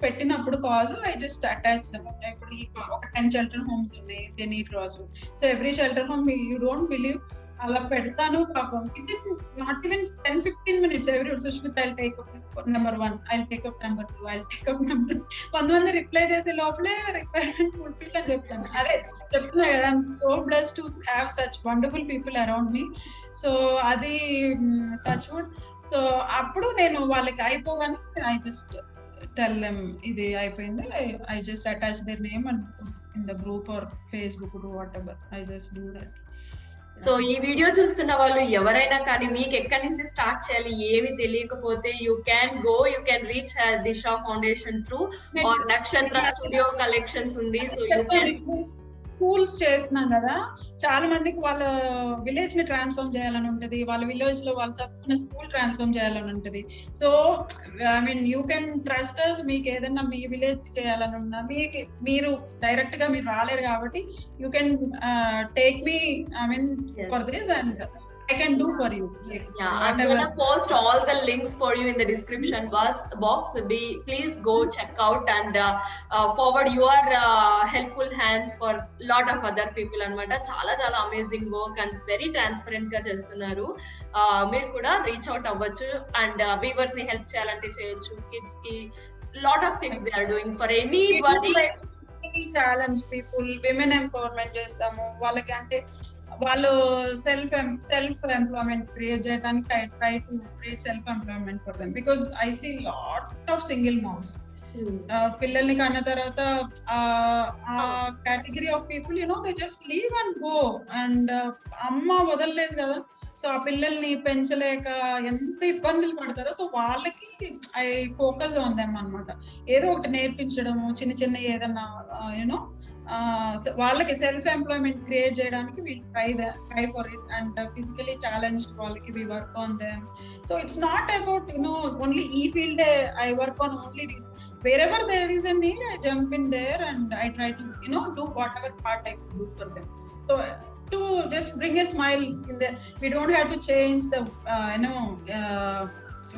పెట్టినప్పుడు cause I just attach. ఇప్పుడు ఒక 10 shelter homes ఉన్నాయి, they need grocery. So every shelter home, you don't believe, అలా పెడతాను పాపం. ఇది not even 10-15 minutes every Sushmita I'll take up number 1, I'll take up number 2, I'll take up number. కొంతమంది reply చేసే లోపలే రిక్వైర్మెంట్ ఫుల్ఫిల్ అని చెప్తాను. అదే చెప్తున్నా కదా, I'm so blessed to have such wonderful people around me. So అది టచ్ వుడ్. సో అప్పుడు నేను వాళ్ళకి అయిపోగానే ఐ జస్ట్ టెల్ దెమ్ ఇది అయిపోయింది, I just attach their name and in the group are Facebook what ever, I just do that. So ఈ video చూస్తున్న వాళ్ళు ఎవరైనా కానీ మీకు ఎక్కడి నుంచి స్టార్ట్ చేయాలి ఏమి తెలియకపోతే, you can reach Disha foundation through our Nakshatra studio collections ఉంది. సో యూ క్యాన్ స్కూల్స్ చేస్తున్నాం కదా, చాలా మందికి వాళ్ళ విలేజ్ ని ట్రాన్స్ఫార్మ్ చేయాలని ఉంటది, వాళ్ళ విలేజ్ లో వాళ్ళు చదువుకున్న స్కూల్ ట్రాన్స్ఫార్మ్ చేయాలని ఉంటది. So I mean you can trust us. మీకు ఏదైనా మీ విలేజ్ చేయాలని ఉన్నా, మీరు డైరెక్ట్ గా మీరు రాలేరు కాబట్టి you can take me, I mean for this, and I can do for you. Like, yeah, I'm gonna post all the links for you in the description box. Please go check out and forward your helpful hands for lot of other people anamata. Chala amazing work and very transparent ga chestunnaru. Meer kuda reach out avvachu and viewers ni help cheyalante cheyochu. Kids ki lot of things they are doing for anybody. Challenge people, women empowerment చేస్తాము వాళ్ళకి. అంటే వాళ్ళు self employment create చేయడానికి I try to create self employment for them, because I see lot of single moms. పిల్లల్ని కన్న తర్వాత ఆ category of people they just leave and go, and అమ్మ వదలలేదు కదా, సో ఆ పిల్లల్ని పెంచలేక ఎంత ఇబ్బందులు పడతారో. సో వాళ్ళకి ఐ ఫోకస్ ఆన్ దెమ్ అనమాట. ఏదో ఒకటి నేర్పించడము, చిన్న ఏదన్నా వాళ్ళకి సెల్ఫ్ ఎంప్లాయ్మెంట్ క్రియేట్ చేయడానికి we try for it, and physically challenged వాళ్ళకి we work on them. So it's not about only e field I work on only this. Wherever there is a need, I jump in there and I try to do whatever part I could do for them. So to just bring a smile in the, we don't have to change the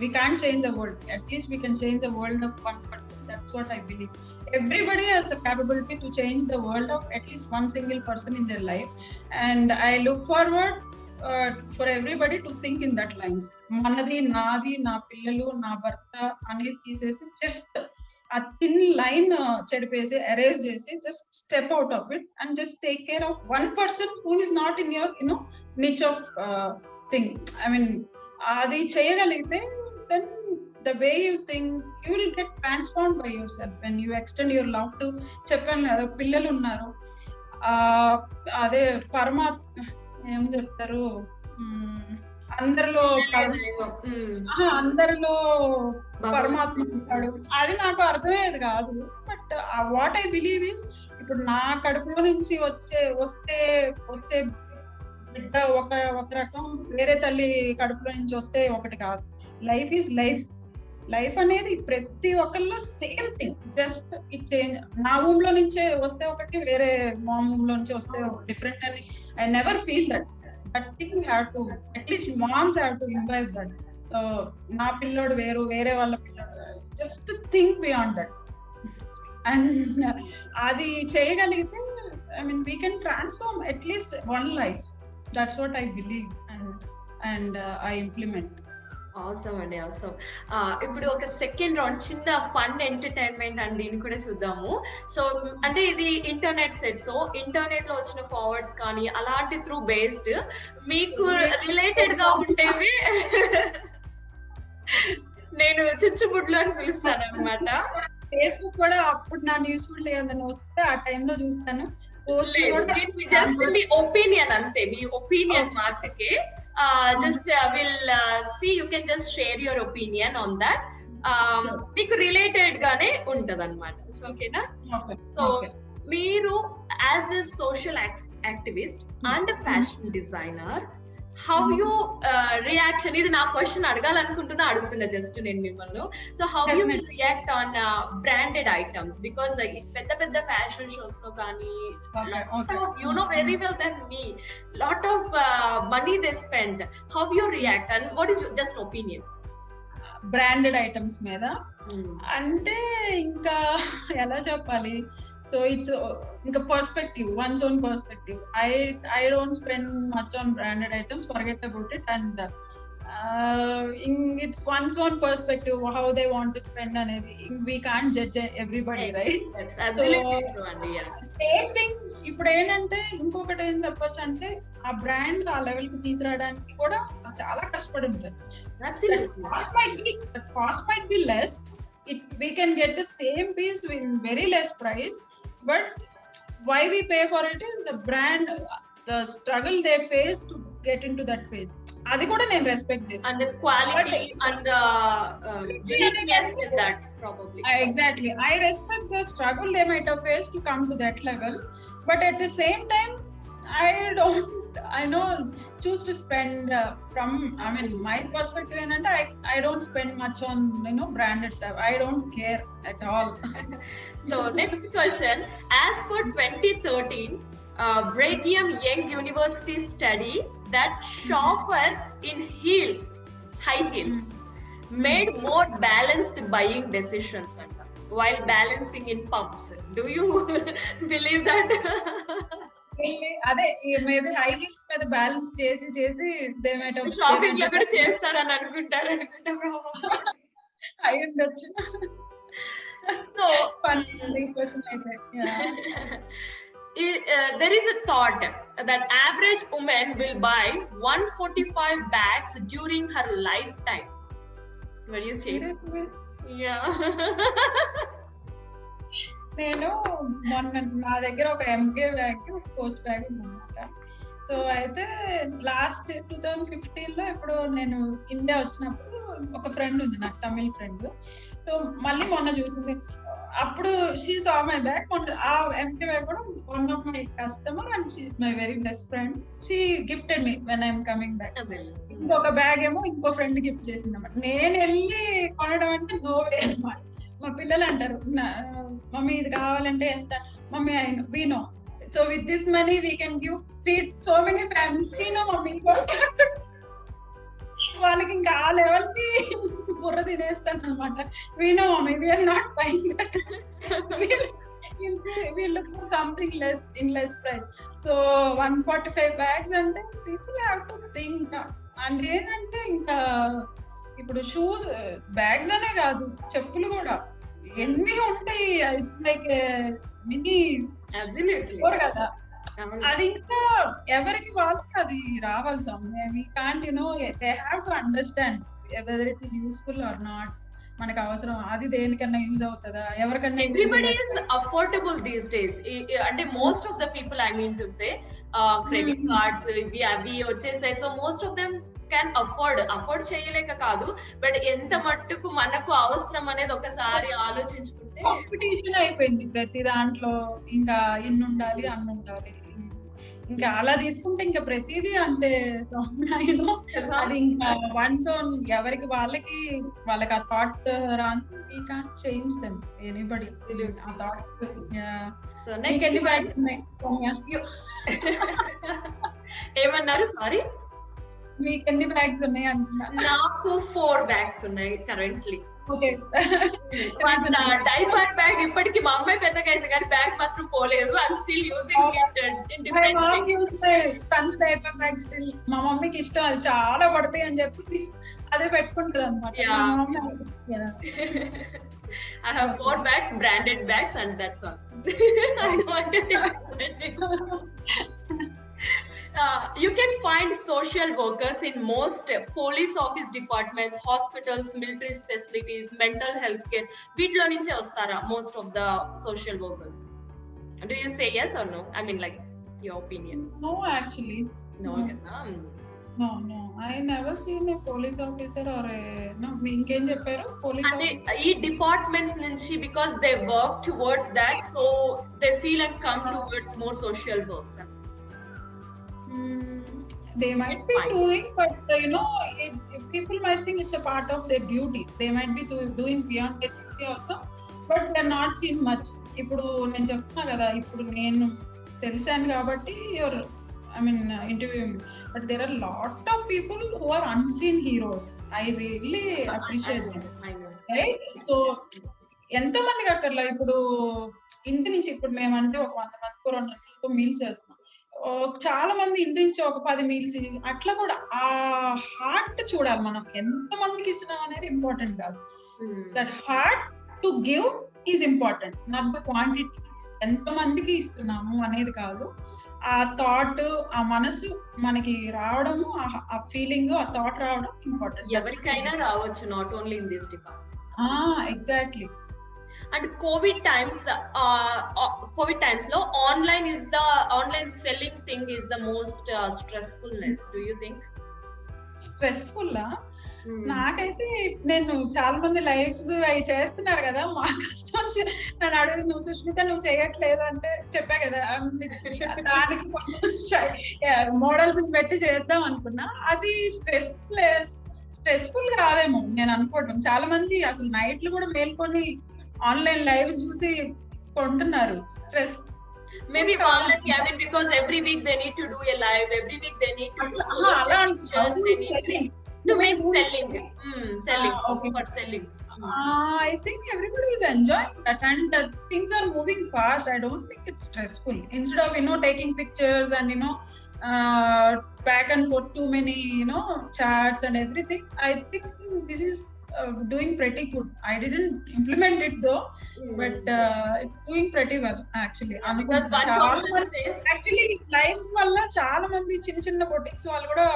we can't change the world. At least we can change the world of one person. That's what I believe. Everybody has the capability to change the world of at least one single person in their life, and I look forward for everybody to think in that lines. Manadi, naadi, na pillalu, na bharta అనేది తీసేసి just a thin line చెడిపేసి erase చేసి just step out of it and just take care of one person who is not in your niche of thing. I mean అది చేయగలిగితే then the way you think, you will get transformed by yourself when you extend your love to. చెప్పాను కదా, పిల్లలు ఉన్నారు, అదే పరమాత్మ ఏం చెప్తారు, అందరిలో పరమాత్మ ఉంటాడు. అది నాకు అర్థమయ్యేది కాదు, but what I believe is, ఇప్పుడు నా కడుపులో నుంచి వచ్చే బిడ్డ ఒక రకం, వేరే తల్లి కడుపులో నుంచి వస్తే ఒకటి కాదు. లైఫ్ ఈజ్ లైఫ్ అనేది ప్రతి ఒక్కరిలో same thing, just it change. నా రూమ్ లో నుంచే వస్తే ఒకటి, వేరే మా రూమ్ లో నుంచి వస్తే డిఫరెంట్ అని I never feel that thing. Have to at least moms have to imbibe that. నా పిల్లోడు వేరే వాళ్ళ పిల్లోడు, just think beyond that. And అది చేయగలిగితే I mean we can transform at least one life. That's what I believe and I implement. Awesome అండి, awesome. ఇప్పుడు ఒక సెకండ్ రౌండ్ చిన్న ఫన్ ఎంటర్టైన్మెంట్ అండ్ దీన్ని కూడా చూద్దాము. సో అంటే ఇది ఇంటర్నెట్ సెట్, సో ఇంటర్నెట్ లో వచ్చిన ఫార్వర్డ్స్ కానీ అలాంటి త్రూ బేస్డ్ మీకు రిలేటెడ్ గా ఉంటేవి నేను చిచ్చుబుడ్లు అని పిలుస్తాను అనమాట. ఫేస్బుక్ కూడా అప్పుడు నా న్యూస్ ఫీడ్ ఏదైనా వస్తే ఆ టైంలో చూస్తాను. జస్ట్ మీ ఒపీనియన్ అంతే, మీ opinion మాత్రకే. just will see, you can just share your opinion on that. మీకు రిలేటెడ్ గానే ఉంటదన్నమాట. ఓకేనా? సో మీరు as a social activist and fashion designer, how you reaction, ఇది నా క్వశ్చన్ అడగాలనుకుంటున్నా, అడుగుతున్నా జస్ట్ నేను మిమ్మల్ని. So how you will react on branded items, because పెద్ద ఫ్యాషన్ షోస్ లో కానీ you know very well than me, lot of money they spend. How you react and what is just opinion branded items మీద? అంటే ఇంకా ఎలా చెప్పాలి, so it's ఇంకా perspective, one's own perspective. I don't spend much on branded items, forget about it, and it's one's own perspective how they want to spend అనేది. We can't judge everybody, right? That's absolutely true అండి. Same thing ఇప్పుడు ఏంటంటే ఇంకొకటి ఏం చెప్పొచ్చు అంటే, ఆ brand ఆ లెవెల్ కి తీసుకురావడానికి కూడా చాలా కష్టపడి ఉంటారు. Cost might be less, we can get the same piece in very less price, but why we pay for it is the brand, the struggle they face to get into that phase. Adi kuda nen respect this, and the quality and the uniqueness in that probably. Exactly, I respect the struggle they might have faced to come to that level. but at the same time I know choose to spend from my perspective ఏంటంటే I don't spend much on branded stuff. I don't care at all. So next question, as per 2013 Brigham Young University study that shoppers in high heels made more balanced buying decisions while balancing in pumps. Do you believe that? అదే maybe high heels మీద balance చేసి shopping లో కూడా చేస్తారని అనుకుంటా అయి ఉండొచ్చు. So there is a thought that average woman will buy 145 bags during her lifetime. What do you say? Yeah. నేను మొన్న నా దగ్గర ఒక ఎంకే బ్యాగ్ కోచ్ బ్యాగ్ ఉందన్నమాట. సో అయితే లాస్ట్ 2015 లో ఇప్పుడు నేను ఇండియా వచ్చినప్పుడు ఒక ఫ్రెండ్ ఉంది నాకు, తమిళ ఫ్రెండ్. సో మళ్ళీ మొన్న చూసింది, అప్పుడు షీ సా మై బ్యాగ్. ఆ ఎంకే బ్యాగ్ కూడా one of my customer and she is my very best friend. She gifted me when I'm coming back. ఇంకొక బ్యాగ్ ఏమో ఇంకో ఫ్రెండ్ గిఫ్ట్ చేసింది అన్నమాట. నేను వెళ్ళి కొనడం అంటే నో వే అన్నమాట. మా పిల్లలు అంటారు, మమ్మీ ఇది కావాలంటే ఎంత, mummy we know, so with this money we can give feed so many families. We know mummy. వాళ్ళకి ఇంకా ఆ లెవెల్ కి బుర్ర తినేస్తాను అనమాట. We know mummy, we're not buying that, we'll look for something less in less price. So 145 bags అంటే people have to think. అంటే ఏంటంటే ఇంకా ఇప్పుడు షూస్ బ్యాగ్స్ అనే కాదు, చెప్పులు కూడా ఎన్ని ఉంటాయి. ఇట్స్ లైక్ మినీ స్టోర్ కదా. అది ఇంకా ఎవరికి వాళ్ళకి అది రావాలి. We can't they have to understand whether it is useful or not. మనకు అవసరం, అది దేనికన్నా యూజ్ అవుతుందా, ఎవరికన్నా. Everybody is affordable these days. అంటే most of the people, I mean to say, credit cards ఇవి అవి వచ్చేసాయి. So most of them can afford చేయలేక కాదు, బట్ ఎంత మట్టుకు మనకు అవసరం అనేది ఒకసారి ఆలోచించుకుంటే. కాంపిటీషన్ అయిపోయింది ప్రతి దాంట్లో, ఇంకా ఇన్ని ఉండాలి అన్ని ఉండాలి, ఇంకా అలా తీసుకుంటే ఇంకా ప్రతిదీ అంతే. సో అది ఇంకా వన్స్ ఆన్ ఎవరికి వాళ్ళకి ఆ థాట్ రాను. We can't change them anybody ఆ థాట్. సో నెక్స్ట్ ఎన్ని బ్యాగ్స్ ఉన్నాయి? ఏమన్నారు? సారీ, మీకు ఎన్ని బ్యాగ్స్ ఉన్నాయి అంటున్నా? నాకు 4 బ్యాగ్స్ ఉన్నాయి కరెంట్లీ. ఓకే. డైపర్ బ్యాగ్ ఇప్పటికి మా అమ్మాయి పెద్దగా అయింది కానీ బ్యాగ్ మాత్రం పోలేదు. I'm still using it in different Sons diaper bag still. మా మమ్మీకి ఇష్టం, అది చాలా పడతాయి అని చెప్పి అదే పెట్టుకుంటది అనమాట. I have 4 bags, branded bags, and that's all. I don't want to take you can find social workers in most police office departments, hospitals, military facilities, mental health care. వీటిలో నుంచే వస్తారా most of the social workers? Do you say yes or no? I mean, like, your opinion. No, actually. No. No. I never seen a police officer or no. ఇంకేం చెప్పారు? Police అంటే ఈ departments నుంచి, because they work towards that, so they feel and come towards more social works. They might be doing, but people might think it's a part of their duty. They might be doing beyond their duty also, but they're not seen much. ఇప్పుడు నేను చెప్తున్నా కదా, ఇప్పుడు నేను తెలిసాను కాబట్టి interviewing, but there are a lot of people who are unseen heroes. I really appreciate them. Right? So ఎంతో మందికి అక్కర్లా. ఇప్పుడు ఇంటి నుంచి ఇప్పుడు మేమంటే ఒక 100 మందికో 200 మందికో మీల్ చేస్తున్నాం. చాలా మంది ఇంటి నుంచి ఒక 10 మీల్స్, అట్లా కూడా ఆ హార్ట్ చూడాలి. మనం ఎంత మందికి ఇస్తున్నాం అనేది ఇంపార్టెంట్ కాదు. That heart to give is important, not the quantity. ఎంత మందికి ఇస్తున్నాము అనేది కాదు, ఆ థాట్, ఆ మనసు మనకి రావడము, ఆ ఫీలింగ్, ఆ థాట్ రావడం ఇంపార్టెంట్. ఎవరికైనా రావచ్చు, not only in this department. Exactly. And COVID times lo online selling thing is the most stressfulness. Do you think stressful? నాకైతే నేను చాలా మంది లైవ్స్ అవి చేస్తున్నారు కదా, మా కస్టమర్స్ నన్ను అడిగి నువ్వు సుష్మిత నువ్వు చేయట్లేదు అంటే చెప్పా కదా, దానికి కొంచెం మోడల్స్ పెట్టి చేద్దాం అనుకున్నా. అది స్ట్రెస్ఫుల్ కాదేమో నేను అనుకోవటం. చాలా మంది అసలు నైట్లు కూడా మేల్కొని ఆన్లైన్ లైవ్స్ చూసి కొంటున్నారు. స్ట్రెస్ మేబీ వాళ్ళకి, I mean because every week they need to do a live, every week they need to to make selling okay. for selling. I think everybody is enjoying that, and things are moving fast. I don't think it's stressful. Instead of taking pictures and back and forth too many chats and everything, I think this is doing pretty good. I didn't implement it though, but it's doing pretty well actually. Because one person says actually lives valla chaala mandi chinna boutiques vallu kuda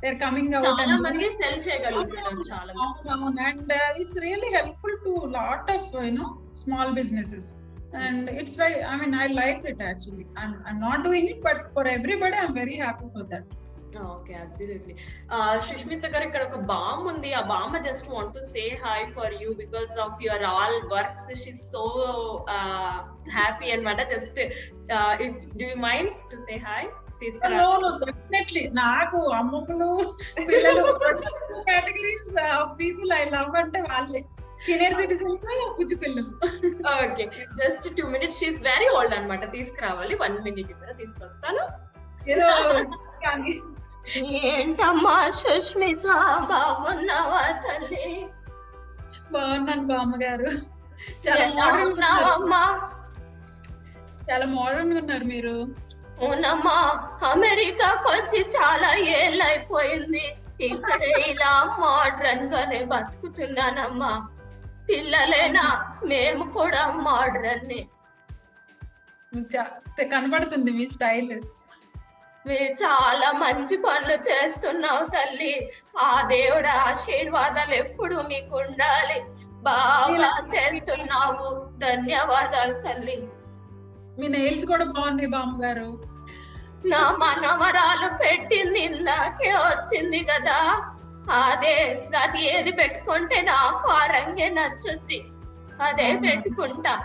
they're coming out chaala mandi sell cheyagaluntaru chaala mandi, and it's really helpful to lot of small businesses, and it's right. I mean, I liked it actually. I'm not doing it, but for everybody I'm very happy for that. Okay, absolutely. Sushmita garu, ఇక్కడ ఒక బామ్ ఉంది. ఆ బామ్మ just want to say hi for you because of your all works. She so happy అన్నమాట. Just if do you mind to say hi? Definitely. నాకు అమ్మమ్మలు పిల్లలు కేటగిరీస్ పీపుల్ ఐ లవ్ అంటే వాళ్ళే సీనియర్ సిటిజన్స్, బుజ్జి పిల్లలు. Okay, just 2 minutes. She is very old అన్నమాట. తీసుకురావాలి 1 minute ఇక్కడ తీసుకొస్తాను. ఏదో కానీ ఏంటమ్మా సుష్మిత, బాగున్నావా తల్లి? బాగున్నాను బామ్మగారు. చాలా మోడర్న్ గా ఉన్నారు మీరు. అవునమ్మా, అమెరికాకి వచ్చి చాలా ఏళ్ళు అయిపోయింది. ఇక్కడ ఇలా మోడర్న్ గానే బతుకుతున్నానమ్మా. పిల్లలేనా, మేము కూడా మోడర్న్. కనబడుతుంది మీ స్టైల్. మీరు చాలా మంచి పనులు చేస్తున్నావు తల్లి. ఆ దేవుడు ఆశీర్వాదాలు ఎప్పుడు మీకు ఉండాలి. బాగా చేస్తున్నావు. ధన్యవాదాలు తల్లి. మీ నెయిల్స్ కూడా బాగున్నాయి బామ్మగారు. నా మనవరాలు పెట్టింది ఇందాకే వచ్చింది కదా, అది ఏది పెట్టుకుంటే నాకు ఆ రంగే నచ్చుద్ది, అదే పెట్టుకుంటా.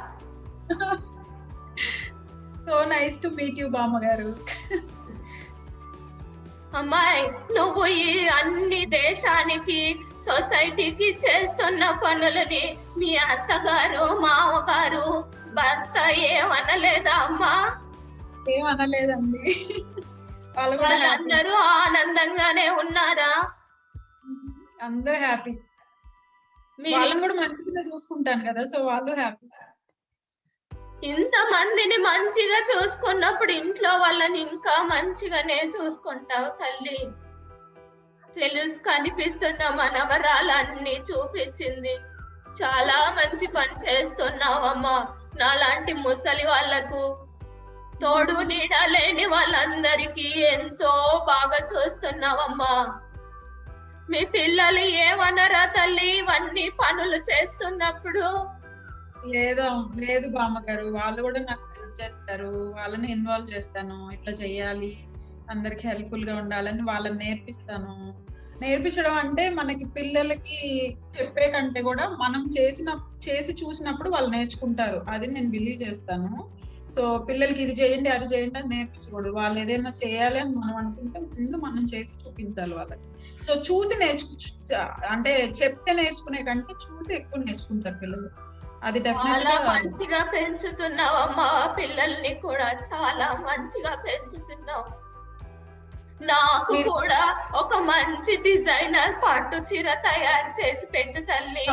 So nice to meet you బామ్మగారు. అమ్మాయి, నువ్వు ఈ అన్ని దేశానికి సొసైటీకి చేస్తున్న పనులని మీ అత్తగారు మామగారు భర్త ఏమనలేదా అమ్మా? ఏమనలేదండి. వాళ్ళందరూ ఆనందంగానే ఉన్నారా? అందరూ హ్యాపీ. వాళ్ళని కూడా మంచిగా చూసుకుంటాను కదా, సో వాళ్ళు హ్యాపీ. ఇంత మందిని మంచిగా చూసుకున్నప్పుడు ఇంట్లో వాళ్ళని ఇంకా మంచిగానే చూసుకుంటావు తల్లి. తెలుసు, కనిపిస్తున్న మనవరాలన్నీ చూపించింది. చాలా మంచి పని చేస్తున్నావమ్మా. నాలాంటి ముసలి వాళ్లకు తోడు నీడ లేని వాళ్ళందరికీ ఎంతో బాగా చూస్తున్నావమ్మా. మీ పిల్లలు ఏమనరా తల్లి ఇవన్నీ పనులు చేస్తున్నప్పుడు? లేదు బామ్మగారు, వాళ్ళు కూడా నాకు హెల్ప్ చేస్తారు. వాళ్ళని ఇన్వాల్వ్ చేస్తాను. ఇట్లా చెయ్యాలి, అందరికి హెల్ప్ఫుల్ గా ఉండాలని వాళ్ళని నేర్పించడం అంటే మనకి పిల్లలకి చెప్పే కంటే కూడా మనం చేసి చూసినప్పుడు వాళ్ళు నేర్చుకుంటారు. అది నేను బిలీవ్ చేస్తాను. సో పిల్లలకి ఇది చేయండి అది చేయండి అని నేర్పించకూడదు. వాళ్ళు ఏదైనా చేయాలి అని మనం అనుకుంటే ముందు మనం చేసి చూపించాలి వాళ్ళకి. సో చూసి అంటే చెప్తే నేర్చుకునే కంటే చూసి ఎక్కువ నేర్చుకుంటారు పిల్లలు. అది చాలా మంచిగా పెంచుతున్నావమ్మా. పిల్లల్ని కూడా చాలా మంచిగా పెంచుతున్నావు. నాకు కూడా ఒక మంచి డిజైనర్ పట్టు చీర తయారు చేసి పెట్టు తల్లి.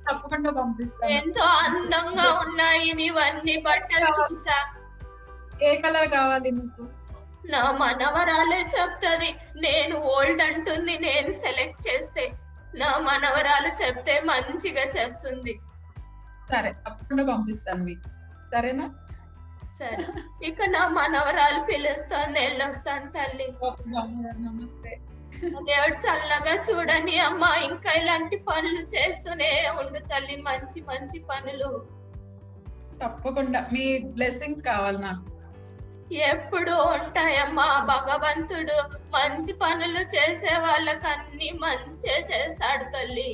తప్పకుండా పంపిస్తాను. ఎంతో అందంగా ఉన్నాయి ఇవన్నీ బట్టలు చూసా. ఏ కలర్ కావాలి మీకు? నా మనవరాలే చెప్తది. నేను ఓల్డ్ అంటుంది, నేను సెలెక్ట్ చేస్తే. నా మనవరాలు చెప్తే మంచిగా చెప్తుంది. సరే, తప్పకుండా పంపిస్తాను మీకు. సరేనా? సరే, ఇక నా మనవరాలు పిలుస్తాను, వెళ్ళొస్తాను తల్లి. నమస్తే. దేవుడు చల్లగా చూడని అమ్మా. ఇంకా ఇలాంటి పనులు చేస్తూనే ఉండు తల్లి, మంచి మంచి పనులు. తప్పకుండా మీ బ్లెస్సింగ్స్ కావాలి నాకు. ఎప్పుడు ఉంటాయమ్మా భగవంతుడు, మంచి పనులు చేసే వాళ్ళకి అన్ని మంచే చేస్తాడు తల్లి.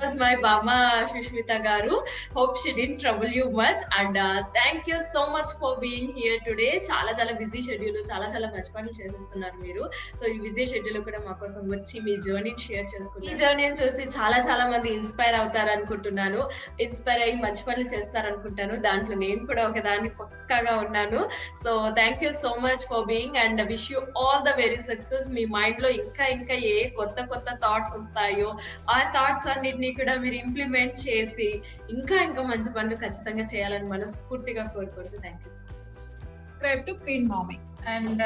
Was my Bama Shushmita Garu. Hope she didn't trouble you much, and thank you so much for being here today. చాలా బిజీ షెడ్యూల్, చాలా మంచి పనులు చేసేస్తున్నారు మీరు. సో ఈ బిజీ షెడ్యూల్ కూడా మా కోసం వచ్చి మీ జర్నీని షేర్ చేసుకున్నారు. ఈ జర్నీని చూసి చాలా మంది ఇన్స్పైర్ అవుతారు అనుకుంటున్నాను, ఇన్స్పైర్ అయ్యి మంచి పనులు చేస్తారు అనుకుంటాను. దాంట్లో నేను కూడా ఒకదాన్ని పక్కాగా ఉన్నాను. So thank you so much for being, and wish you all the very success. Me mind లో ఇంకా ఏ కొత్త థాట్స్ వస్తాయో ఆ థాట్స్ అన్నిటిని కూడా మీరు ఇంప్లిమెంట్ చేసి ఇంకా మంచి పనులు ఖచ్చితంగా చేయాలని మనస్ఫూర్తిగా కోరుకుంటూ thank you so much. Subscribe to Queen Mommy. And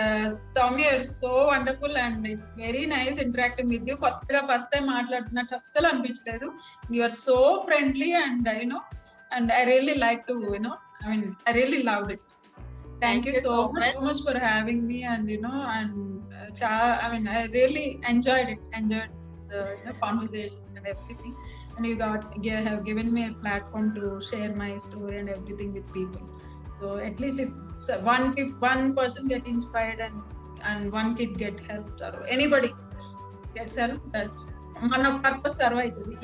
Soumya, you're so wonderful and it's very nice interacting with you. కొత్తగా ఫస్ట్ టైం మాట్లాడుతున్నట్టు అస్సలు అనిపించలేదు. You are so friendly and and I really like to I really loved it. Thank you so much for having me, and I really enjoyed the conversations and everything, and you have given me a platform to share my story and everything with people. So at least if one person get inspired and one kid get helped, or anybody gets help, that's మన purpose serve అవుతుంది.